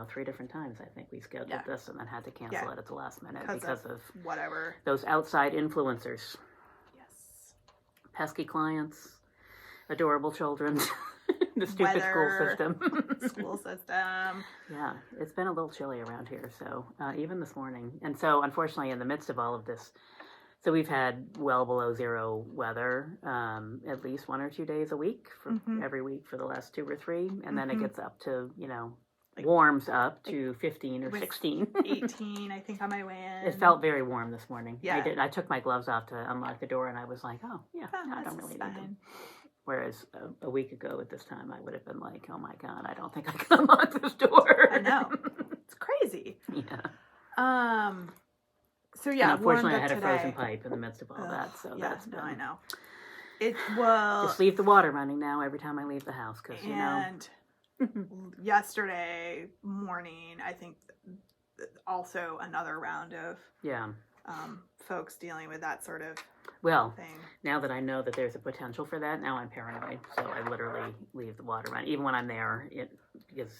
Speaker 2: 3 different times, I think, we scheduled
Speaker 1: Yeah.
Speaker 2: this and then had to cancel
Speaker 1: Yeah.
Speaker 2: it at the last minute
Speaker 1: 'Cause
Speaker 2: because of
Speaker 1: whatever.
Speaker 2: those outside influencers,
Speaker 1: Yes.
Speaker 2: pesky clients, adorable children, the stupid school
Speaker 1: Weather.
Speaker 2: system.
Speaker 1: School system.
Speaker 2: Yeah, it's been a little chilly around here, so even this morning. And so, unfortunately, in the midst of all of this, so we've had well below zero weather at least 1 or 2 days a week for
Speaker 1: Mhm.
Speaker 2: every week for the last 2 or 3, and then it
Speaker 1: Mhm.
Speaker 2: gets up to
Speaker 1: Like-
Speaker 2: warms up to 15 or
Speaker 1: it was
Speaker 2: 16.
Speaker 1: 18, I think, on my way in.
Speaker 2: It felt very warm this morning.
Speaker 1: Yeah.
Speaker 2: I took my gloves off to unlock the door, and I was like, oh yeah,
Speaker 1: Oh,
Speaker 2: I
Speaker 1: this
Speaker 2: don't
Speaker 1: is
Speaker 2: really need
Speaker 1: fine.
Speaker 2: them. Whereas a week ago at this time, I would have been like, oh my god, I don't think I can unlock this door.
Speaker 1: I know. It's crazy.
Speaker 2: Yeah.
Speaker 1: So yeah,
Speaker 2: And unfortunately, I
Speaker 1: warmed
Speaker 2: had
Speaker 1: up
Speaker 2: a frozen
Speaker 1: today.
Speaker 2: pipe in the midst of all
Speaker 1: Ugh,
Speaker 2: that, so
Speaker 1: yeah,
Speaker 2: that's been.
Speaker 1: no, I know. It well,
Speaker 2: Just leave the water running now every time I leave the house, because
Speaker 1: and yesterday morning, I think also another round of
Speaker 2: Yeah.
Speaker 1: folks dealing with that sort of
Speaker 2: Well,
Speaker 1: thing.
Speaker 2: now that I know that there's a potential for that, now I'm paranoid, so I literally leave the water running. Even when I'm there, because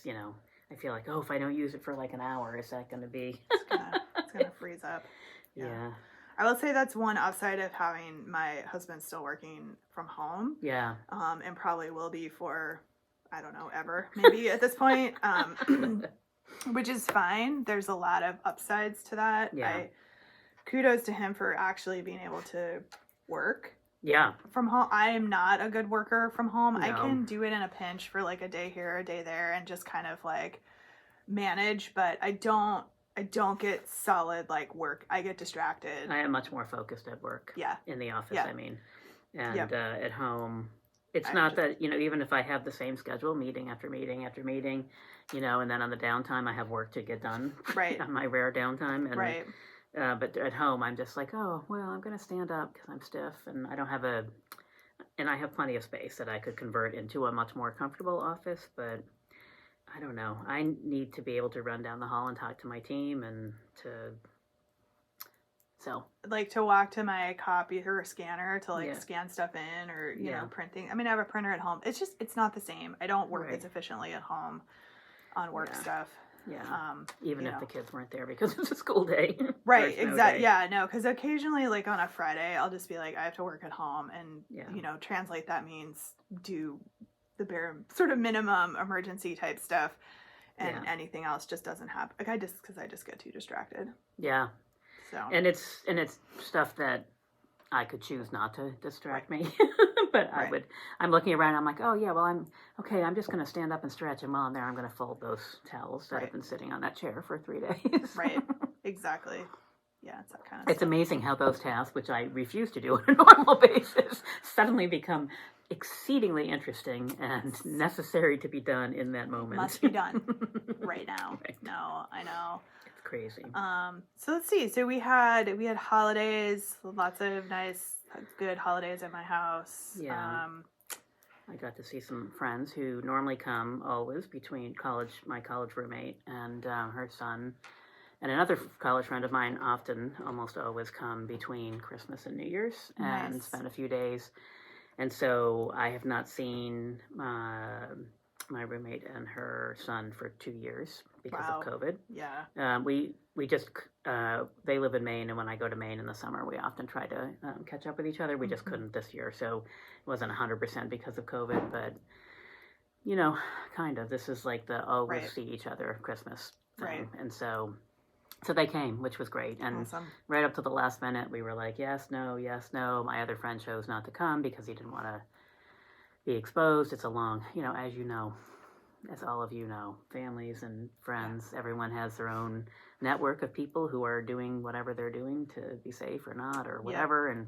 Speaker 2: I feel like, oh, if I don't use it for like an hour, is that going to be?
Speaker 1: It's gonna freeze up.
Speaker 2: Yeah.
Speaker 1: I will say that's one upside of having my husband still working from home,
Speaker 2: Yeah.
Speaker 1: and probably will be for, I don't know, ever, maybe at this point, which is fine. There's a lot of upsides to that.
Speaker 2: Yeah.
Speaker 1: Kudos to him for actually being able to work
Speaker 2: Yeah.
Speaker 1: from home. I am not a good worker from home. I
Speaker 2: No.
Speaker 1: can do it in a pinch for like a day here, a day there, and just kind of like manage, but I don't get solid like work. I get distracted.
Speaker 2: I am much more focused at work.
Speaker 1: Yeah.
Speaker 2: In the office,
Speaker 1: Yeah.
Speaker 2: I mean. And
Speaker 1: Yep.
Speaker 2: at home, it's
Speaker 1: I
Speaker 2: not
Speaker 1: just-
Speaker 2: that, even if I have the same schedule, meeting after meeting after meeting, and then on the downtime, I have work to get done.
Speaker 1: Right.
Speaker 2: On my rare downtime. And,
Speaker 1: Right.
Speaker 2: But at home, I'm just like, oh, well, I'm going to stand up because I'm stiff and I don't have and I have plenty of space that I could convert into a much more comfortable office, but I don't know. I need to be able to run down the hall and talk to my team so.
Speaker 1: Like to walk to my copier or scanner to like
Speaker 2: Yeah.
Speaker 1: scan stuff in or, you
Speaker 2: Yeah.
Speaker 1: know, printing. I mean, I have a printer at home. It's not the same. I don't work
Speaker 2: Right.
Speaker 1: as efficiently at home on work
Speaker 2: Yeah.
Speaker 1: stuff.
Speaker 2: Yeah. Even
Speaker 1: you
Speaker 2: if
Speaker 1: know.
Speaker 2: the kids weren't there because it's a school day.
Speaker 1: Right,
Speaker 2: Or a snow
Speaker 1: exactly.
Speaker 2: day.
Speaker 1: Yeah, no, because occasionally, like on a Friday, I'll just be like, I have to work at home, and
Speaker 2: Yeah.
Speaker 1: translate that means do the bare sort of minimum emergency type stuff, and
Speaker 2: Yeah.
Speaker 1: anything else just doesn't happen. Like I just get too distracted.
Speaker 2: Yeah.
Speaker 1: So
Speaker 2: And it's stuff that I could choose not to distract me. But
Speaker 1: Right.
Speaker 2: I'm looking around, I'm like, oh yeah, well I'm just going to stand up and stretch, and while I'm there, I'm going to fold those towels that have
Speaker 1: Right.
Speaker 2: been sitting on that chair for 3 days.
Speaker 1: right, exactly. Yeah, it's that kind of
Speaker 2: It's
Speaker 1: stuff.
Speaker 2: amazing how those tasks, which I refuse to do on a normal basis, suddenly become exceedingly interesting and necessary to be done in that moment.
Speaker 1: Must be done right now.
Speaker 2: Right.
Speaker 1: No, I know.
Speaker 2: It's crazy.
Speaker 1: So let's see. So we had holidays, lots of nice, good holidays at my house.
Speaker 2: Yeah. I got to see some friends who normally come always between my college roommate and her son. And another college friend of mine almost always come between Christmas and New Year's and
Speaker 1: Nice.
Speaker 2: spend a few days. And so I have not seen my roommate and her son for 2 years because
Speaker 1: Wow.
Speaker 2: of COVID.
Speaker 1: Yeah.
Speaker 2: We just, they live in Maine, and when I go to Maine in the summer, we often try to catch up with each other. We just couldn't this year, so it wasn't 100% because of COVID, but, kind of. This is like we'll
Speaker 1: Right.
Speaker 2: see each other Christmas thing.
Speaker 1: Right.
Speaker 2: And so they came, which was great. And
Speaker 1: Awesome.
Speaker 2: right up to the last minute, we were like, yes, no, yes, no. My other friend chose not to come because he didn't want to be exposed. It's a long, as you know, as all of you know, families and friends, everyone has their own network of people who are doing whatever they're doing to be safe or not or whatever. And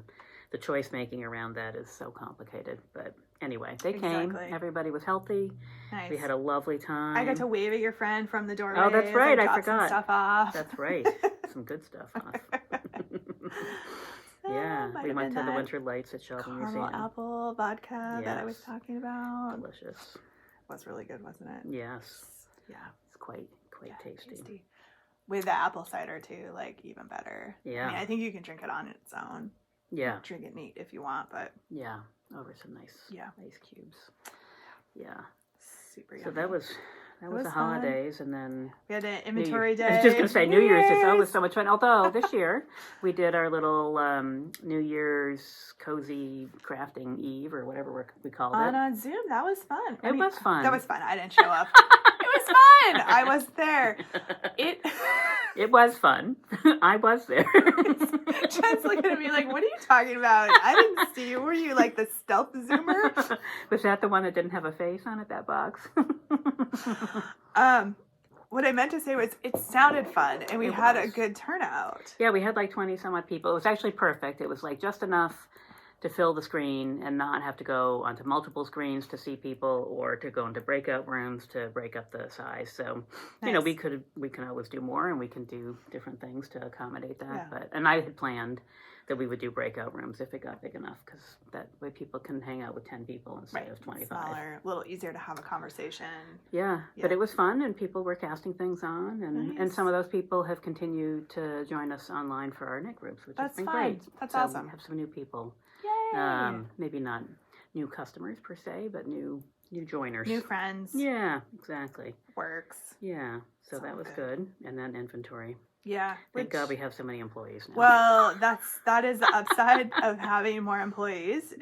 Speaker 2: the choice making around that is so complicated. But anyway, they came. Everybody was healthy.
Speaker 1: Nice.
Speaker 2: We had a lovely time.
Speaker 1: I got to wave at your friend from the doorway.
Speaker 2: Oh, that's right. I forgot.
Speaker 1: Some stuff off.
Speaker 2: That's right. Some good stuff off. Yeah, we went to the Winter Lights at Shelby
Speaker 1: caramel
Speaker 2: Museum.
Speaker 1: apple vodka that I was talking about.
Speaker 2: Delicious.
Speaker 1: Was really good, wasn't it?
Speaker 2: Yes.
Speaker 1: Yeah.
Speaker 2: It's quite tasty.
Speaker 1: With the apple cider too, like even better.
Speaker 2: Yeah.
Speaker 1: I mean, I think you can drink it on its own.
Speaker 2: Yeah.
Speaker 1: Drink it neat if you want, but
Speaker 2: yeah, over some nice ice cubes. Yeah.
Speaker 1: Super yummy.
Speaker 2: So that was the holidays, and then
Speaker 1: we had an inventory day.
Speaker 2: I was just gonna say New Year's is always so much fun. Although this year we did our little New Year's cozy crafting eve or whatever we called it
Speaker 1: on Zoom. That was fun.
Speaker 2: It was fun.
Speaker 1: That was fun. I didn't show up. It was fun. I was there.
Speaker 2: It was fun. I was there.
Speaker 1: Jen's looking at me like, what are you talking about? I didn't see you. Were you like the stealth zoomer?
Speaker 2: Was that the one that didn't have a face on it, that box?
Speaker 1: What I meant to say was it sounded fun and we had a good turnout.
Speaker 2: Yeah, we had like 20 some odd people. It was actually perfect. It was like just enough to fill the screen and not have to go onto multiple screens to see people or to go into breakout rooms to break up the size. So,
Speaker 1: nice.
Speaker 2: we can always do more and we can do different things to accommodate that. And I had planned that we would do breakout rooms if it got big enough because that way people can hang out with 10 people instead of 25.
Speaker 1: Smaller, a little easier to have a conversation.
Speaker 2: Yeah, but it was fun and people were casting things on and some of those people have continued to join us online for our knit groups, which has been great.
Speaker 1: That's
Speaker 2: so
Speaker 1: awesome.
Speaker 2: We have some new people.
Speaker 1: Yay!
Speaker 2: Maybe not new customers per se, but new joiners.
Speaker 1: New friends.
Speaker 2: Yeah, exactly.
Speaker 1: Works.
Speaker 2: Yeah, so that was good. And then inventory.
Speaker 1: Yeah.
Speaker 2: Thank God we have so many employees now.
Speaker 1: Well, that is the upside of having more employees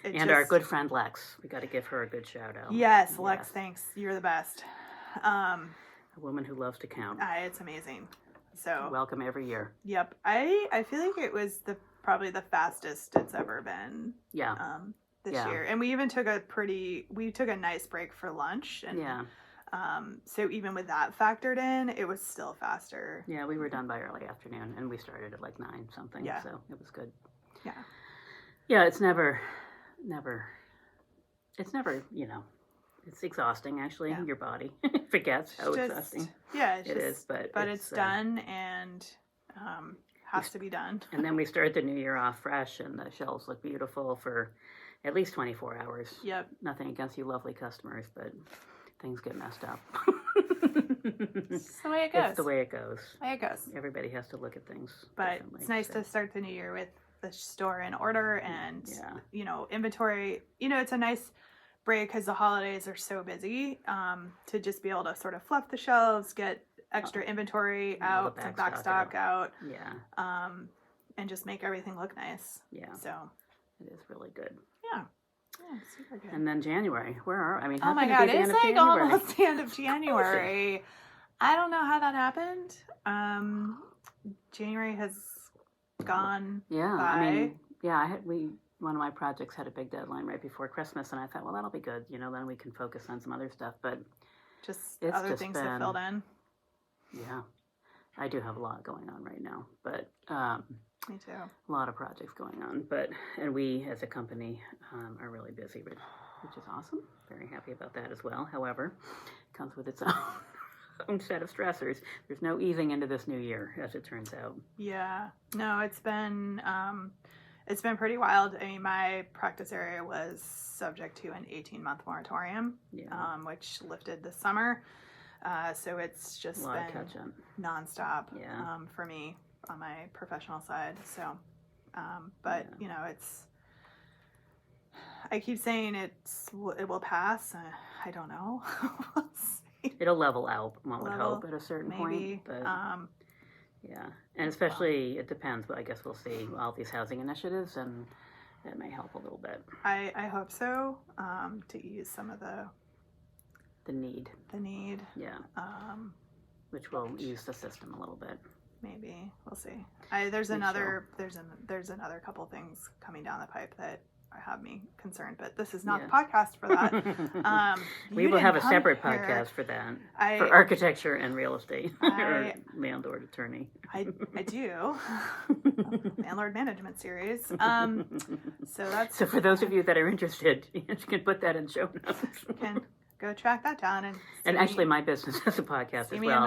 Speaker 2: our good friend Lex. We got to give her a good shout out.
Speaker 1: Yes, Lex, thanks. You're the best.
Speaker 2: A woman who loves to count.
Speaker 1: It's amazing. So
Speaker 2: welcome every year.
Speaker 1: Yep. I feel like it was probably the fastest it's ever been.
Speaker 2: Yeah.
Speaker 1: This year. And we even took a nice break for lunch and so even with that factored in, it was still faster.
Speaker 2: Yeah, we were done by early afternoon and we started at like 9 something. Yeah. So it was good.
Speaker 1: Yeah.
Speaker 2: Yeah, it's never, it's exhausting actually. Your body forgets how exhausting.
Speaker 1: Yeah,
Speaker 2: it is, but
Speaker 1: it's done and has to be done.
Speaker 2: And then we started the new year off fresh and the shelves look beautiful for at least 24 hours.
Speaker 1: Yep.
Speaker 2: Nothing against you lovely customers, but things get messed up.
Speaker 1: It's the way it goes.
Speaker 2: It's the way it goes.
Speaker 1: Everybody
Speaker 2: has to look at things
Speaker 1: But it's nice to start the new year with the store in order and, inventory. It's a nice break because the holidays are so busy to just be able to sort of fluff the shelves, get extra inventory out, to back stock out.
Speaker 2: Yeah.
Speaker 1: And just make everything look nice.
Speaker 2: Yeah.
Speaker 1: So
Speaker 2: it is really good.
Speaker 1: Yeah. Yeah, super good.
Speaker 2: And then January.
Speaker 1: Oh my God, it's like almost the end of January. I don't know how that happened. January has gone by.
Speaker 2: I mean, one of my projects had a big deadline right before Christmas, and I thought, well, that'll be good. Then we can focus on some other stuff. But
Speaker 1: other things have filled in.
Speaker 2: Yeah. I do have a lot going on right now, but
Speaker 1: Me too.
Speaker 2: a lot of projects going on. And we as a company are really busy, which is awesome. Very happy about that as well. However, it comes with its own set of stressors. There's no easing into this new year, as it turns out.
Speaker 1: Yeah. No, it's been pretty wild. I mean, my practice area was subject to an 18-month moratorium, which lifted this summer. So it's just been nonstop for me on my professional side. So, but I keep saying it will pass. I don't know. We'll see.
Speaker 2: It'll level out, one would hope, at a certain point. But, yeah, and especially it depends. But I guess we'll see all these housing initiatives, and it may help a little bit.
Speaker 1: I hope so. To ease some of the need.
Speaker 2: Yeah. Which will ease the system a little bit.
Speaker 1: Maybe we'll see. There's another couple things coming down the pipe that have me concerned, but this is not the podcast for that.
Speaker 2: We will have a separate podcast for that, for architecture and real estate, or landlord attorney.
Speaker 1: I do. Landlord management series. So for
Speaker 2: those of you that are interested, you can put that in show notes.
Speaker 1: Can go track that down and
Speaker 2: actually my business has a podcast as well.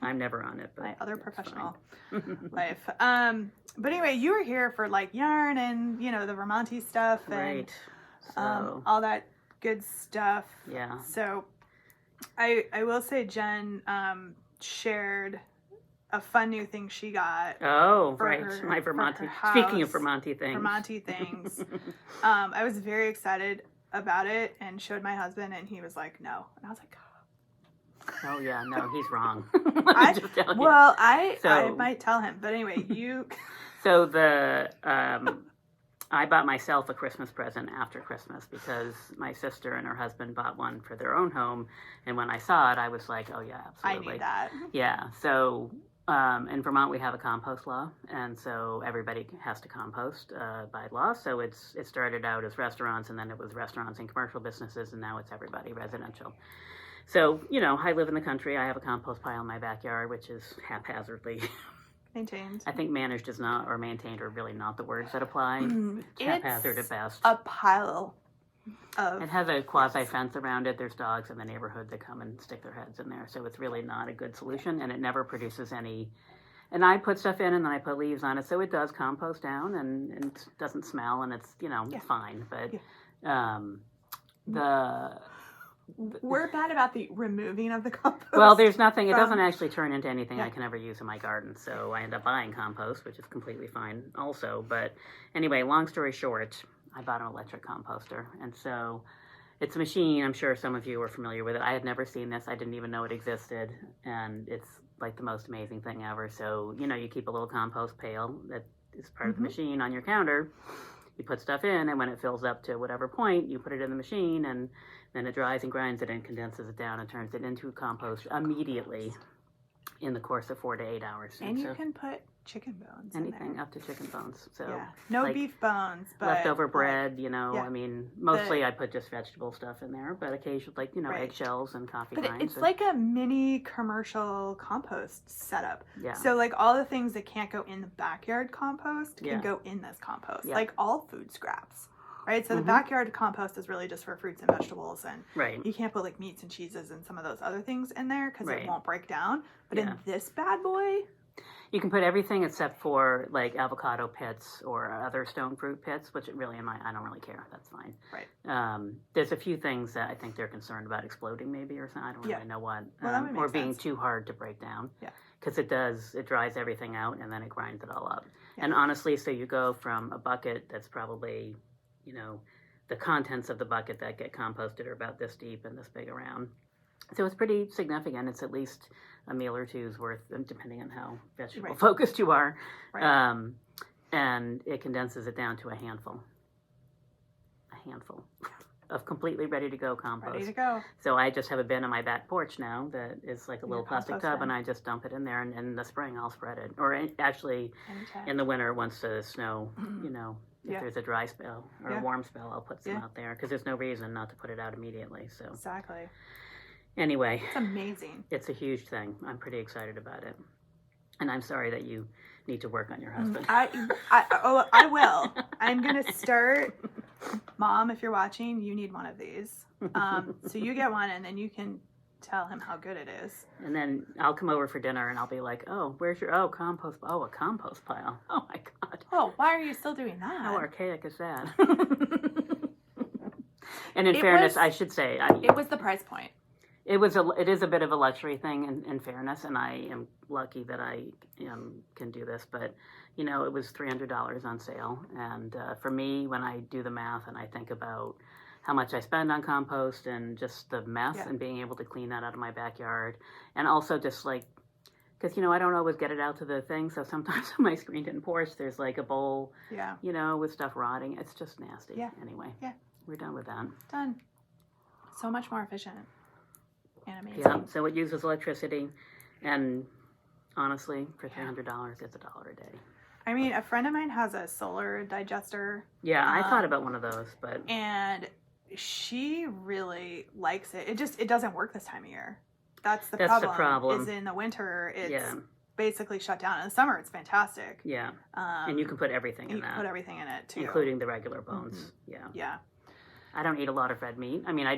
Speaker 2: I'm never on it, but
Speaker 1: my other professional life. But anyway, you were here for like yarn and the Vermonti stuff and all that good stuff.
Speaker 2: Yeah.
Speaker 1: So I will say Jen shared a fun new thing she got.
Speaker 2: Oh, right. My Vermonti. Speaking of Vermonti things.
Speaker 1: I was very excited about it and showed my husband, and he was like, no. And I was like,
Speaker 2: oh yeah, no, he's wrong.
Speaker 1: I might tell him, but anyway, you.
Speaker 2: So I bought myself a Christmas present after Christmas because my sister and her husband bought one for their own home, and when I saw it, I was like, oh yeah, absolutely.
Speaker 1: I need that.
Speaker 2: Yeah. So in Vermont, we have a compost law, and so everybody has to compost by law. So it started out as restaurants, and then it was restaurants and commercial businesses, and now it's everybody residential. So, I live in the country. I have a compost pile in my backyard, which is haphazardly
Speaker 1: maintained.
Speaker 2: I think managed is not, or maintained are really not the words that apply. It's haphazard at best.
Speaker 1: A pile
Speaker 2: It has a quasi fence around it. There's dogs in the neighborhood that come and stick their heads in there. So it's really not a good solution, and it never produces any. And I put stuff in, and then I put leaves on it, so it does compost down, and it doesn't smell, and it's it's fine. But
Speaker 1: we're bad about the removing of the compost.
Speaker 2: Well, there's nothing. It doesn't actually turn into anything I can ever use in my garden. So I end up buying compost, which is completely fine also. But anyway, long story short, I bought an electric composter. And so it's a machine. I'm sure some of you are familiar with it. I had never seen this. I didn't even know it existed. And it's like the most amazing thing ever. So, you keep a little compost pail that is part of the machine on your counter. You put stuff in, and when it fills up to whatever point, you put it in the machine, and then it dries and grinds it and condenses it down and turns it into compost immediately in the course of 4 to 8 hours.
Speaker 1: And you can put chicken bones
Speaker 2: anything
Speaker 1: in there.
Speaker 2: up to chicken bones. So
Speaker 1: no beef bones, but
Speaker 2: leftover bread. I mean, mostly I put just vegetable stuff in there, but occasionally, eggshells and coffee grinds.
Speaker 1: But it's like a mini commercial compost setup.
Speaker 2: Yeah.
Speaker 1: So like all the things that can't go in the backyard compost can go in this compost. Yeah. Like all food scraps. Right, so the backyard compost is really just for fruits and vegetables, and you can't put like meats and cheeses and some of those other things in there because it won't break down. But in this bad boy,
Speaker 2: you can put everything except for like avocado pits or other stone fruit pits, which I don't really care. That's fine.
Speaker 1: Right.
Speaker 2: There's a few things that I think they're concerned about exploding maybe or something. I don't really know what.
Speaker 1: Or
Speaker 2: being too hard to break down.
Speaker 1: Yeah.
Speaker 2: Because it dries everything out and then it grinds it all up. Yeah. And honestly, so you go from a bucket that's probably, the contents of the bucket that get composted are about this deep and this big around. So it's pretty significant. It's at least a meal or two's worth, depending on how vegetable focused you are. Right. And it condenses it down to a handful of completely ready to go compost.
Speaker 1: Ready to go.
Speaker 2: So I just have a bin on my back porch now that is like a little plastic tub, and I just dump it in there, and in the spring I'll spread it. Or actually, in the winter, once the snow, if there's a dry spell or a warm spell, I'll put some out there because there's no reason not to put it out immediately. So
Speaker 1: exactly.
Speaker 2: Anyway,
Speaker 1: It's amazing.
Speaker 2: it's a huge thing. I'm pretty excited about it. And I'm sorry that you need to work on your husband.
Speaker 1: I will. I'm going to start. Mom, if you're watching, you need one of these. So you get one, and then you can tell him how good it is.
Speaker 2: And then I'll come over for dinner, and I'll be like, oh, where's your, compost, a compost pile. Oh, my God.
Speaker 1: Oh, why are you still doing that?
Speaker 2: How archaic is that? And in fairness, I should say.
Speaker 1: It was the price point.
Speaker 2: It is a bit of a luxury thing in fairness, and I am lucky that I can do this. But, it was $300 on sale. And for me, when I do the math and I think about how much I spend on compost and just the mess and being able to clean that out of my backyard, and also just like, because, I don't always get it out to the thing. So sometimes on my screened-in porch, there's like a bowl, with stuff rotting. It's just nasty.
Speaker 1: Yeah.
Speaker 2: Anyway, we're done with that.
Speaker 1: Done. So much more efficient. And amazing.
Speaker 2: Yeah, so it uses electricity, and honestly, for $300, it's $1 a day.
Speaker 1: I mean, a friend of mine has a solar digester.
Speaker 2: Yeah, I thought about one of those, but...
Speaker 1: And she really likes it. It doesn't work this time of year. That's the problem. Is in the winter, it's basically shut down. In the summer, it's fantastic.
Speaker 2: Yeah, and you can put everything in that.
Speaker 1: You can put everything in it, too.
Speaker 2: Including the regular bones.
Speaker 1: Mm-hmm. Yeah.
Speaker 2: I don't eat a lot of red meat. I mean, I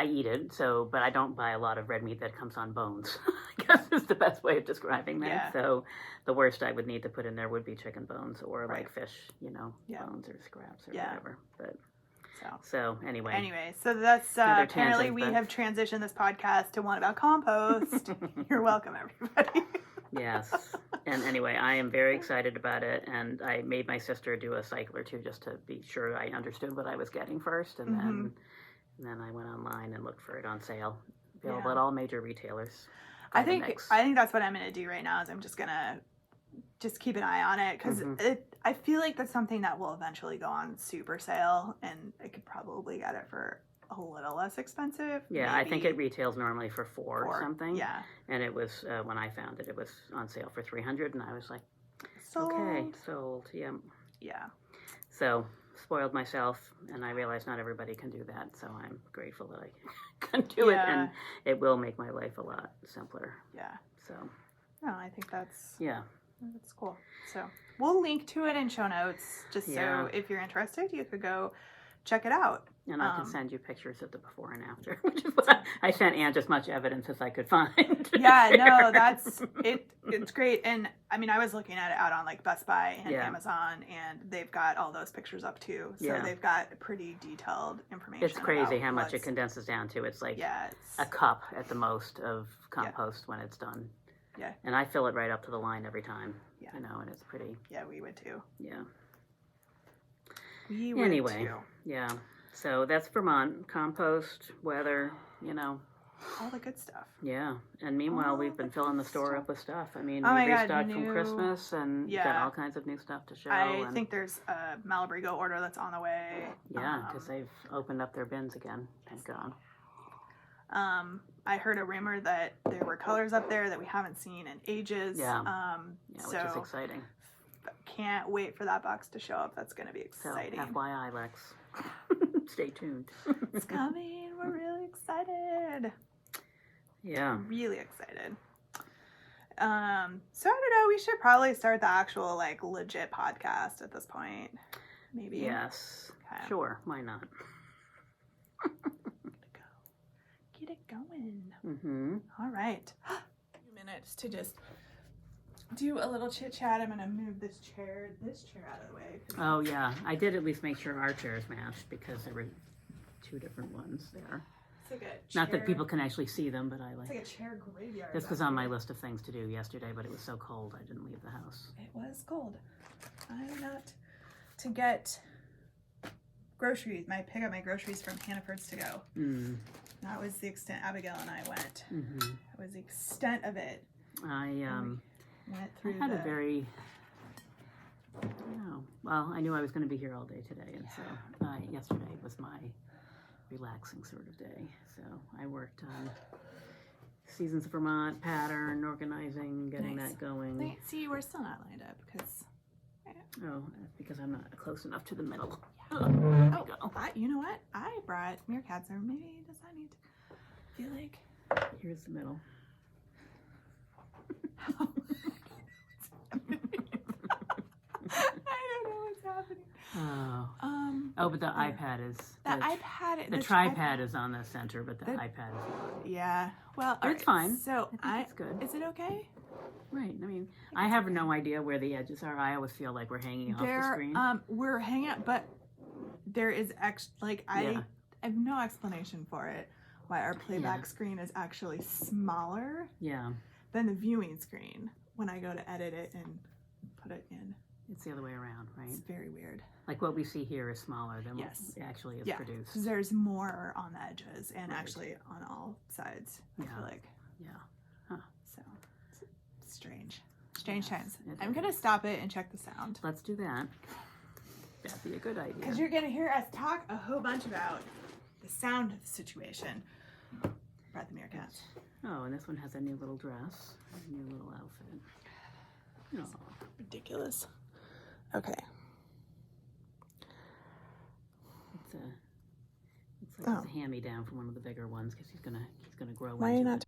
Speaker 2: eat it, but I don't buy a lot of red meat that comes on bones. I guess is the best way of describing that.
Speaker 1: Yeah.
Speaker 2: So the worst I would need to put in there would be chicken bones or like fish, bones or scraps or whatever. But so anyway.
Speaker 1: So that's apparently we have transitioned this podcast to one about compost. You're welcome, everybody.
Speaker 2: Yes. And anyway, I am very excited about it, and I made my sister do a cycle or two just to be sure I understood what I was getting first, and then I went online and looked for it on sale. Available at all major retailers.
Speaker 1: I think that's what I'm going to do right now is I'm just going to keep an eye on it because I feel like that's something that will eventually go on super sale, and I could probably get it for a little less expensive.
Speaker 2: Yeah, maybe. I think it retails normally for $4 or something.
Speaker 1: Yeah.
Speaker 2: And it was, when I found it, it was on sale for $300, and I was like,
Speaker 1: sold.
Speaker 2: Okay, sold, yeah.
Speaker 1: Yeah.
Speaker 2: So, spoiled myself, and I realized not everybody can do that, so I'm grateful that I can do it, and it will make my life a lot simpler.
Speaker 1: Yeah.
Speaker 2: So.
Speaker 1: No, I think that's...
Speaker 2: Yeah.
Speaker 1: That's cool. So, we'll link to it in show notes, just so if you're interested, you could go check it out.
Speaker 2: And I can send you pictures of the before and after, which is what I sent Anne as much evidence as I could find.
Speaker 1: Yeah, no, that's it. It's great. And I mean, I was looking at it out on like Best Buy and Amazon, and they've got all those pictures up too. So they've got pretty detailed information.
Speaker 2: It's crazy how much it condenses down to. It's like a cup at the most of compost when it's done.
Speaker 1: Yeah.
Speaker 2: And I fill it right up to the line every time. Yeah. And it's pretty.
Speaker 1: Yeah, we would too.
Speaker 2: Yeah.
Speaker 1: We would too.
Speaker 2: Yeah. So that's Vermont. Compost, weather,
Speaker 1: all the good stuff.
Speaker 2: Yeah. And meanwhile, we've been filling the store up with stuff. I mean, we restocked from Christmas and got all kinds of new stuff to show.
Speaker 1: I think there's a Malabrigo order that's on the way.
Speaker 2: Yeah, because they've opened up their bins again. Thank God.
Speaker 1: I heard a rumor that there were colors up there that we haven't seen in ages.
Speaker 2: Yeah. Which is exciting.
Speaker 1: Can't wait for that box to show up. That's going to be exciting.
Speaker 2: So, FYI, Lex. Stay tuned.
Speaker 1: It's coming. We're really excited.
Speaker 2: Yeah.
Speaker 1: Really excited. So I don't know. We should probably start the actual, like, legit podcast at this point. Maybe.
Speaker 2: Yes. Okay. Sure. Why not?
Speaker 1: Get it going.
Speaker 2: Mm-hmm.
Speaker 1: All right. A few minutes to just do a little chit chat. I'm gonna move this chair out of the way.
Speaker 2: Oh yeah, I did at least make sure our chairs matched because there were two different ones there.
Speaker 1: It's like a chair.
Speaker 2: Not that people can actually see them, but I like.
Speaker 1: It's like a chair graveyard.
Speaker 2: This was on my list of things to do yesterday, but it was so cold I didn't leave the house.
Speaker 1: It was cold. I'm not to get groceries. Pick up my groceries from Hannaford's to go. That was the extent Abigail and I went. That was the extent of it.
Speaker 2: I
Speaker 1: went through
Speaker 2: I had a very, well, I knew I was going to be here all day today, and so yesterday was my relaxing sort of day. So I worked on Seasons of Vermont, pattern, organizing, getting that going.
Speaker 1: See, we're still not lined up because...
Speaker 2: Oh, that's because I'm not close enough to the middle.
Speaker 1: You know what? I brought Meerkat, so maybe does that need to... feel like.
Speaker 2: Here's the middle.
Speaker 1: I don't know what's happening.
Speaker 2: Oh, but the iPad is the tripod is on the center, but the iPad is not.
Speaker 1: Yeah. Well,
Speaker 2: it's fine.
Speaker 1: So
Speaker 2: it's good.
Speaker 1: Is it okay?
Speaker 2: Right. I mean, I have no idea where the edges are. I always feel like we're hanging off the screen.
Speaker 1: We're hanging up, but there is I have no explanation for it. Why our playback screen is actually smaller than the viewing screen when I go to edit it and put it in.
Speaker 2: It's the other way around, right?
Speaker 1: It's very weird.
Speaker 2: Like what we see here is smaller than what actually is produced.
Speaker 1: Because there's more on the edges and actually on all sides. I feel like.
Speaker 2: Yeah. Huh.
Speaker 1: So it's strange. Strange times. I'm gonna stop it and check the sound.
Speaker 2: Let's do that. That'd be a good idea.
Speaker 1: Because you're gonna hear us talk a whole bunch about the sound of the situation. About the meerkats.
Speaker 2: Oh, and this one has a new little dress, a new little outfit. Oh.
Speaker 1: Ridiculous. Okay.
Speaker 2: It's like it's a hand-me-down from one of the bigger ones because he's gonna grow.
Speaker 1: Why are you not?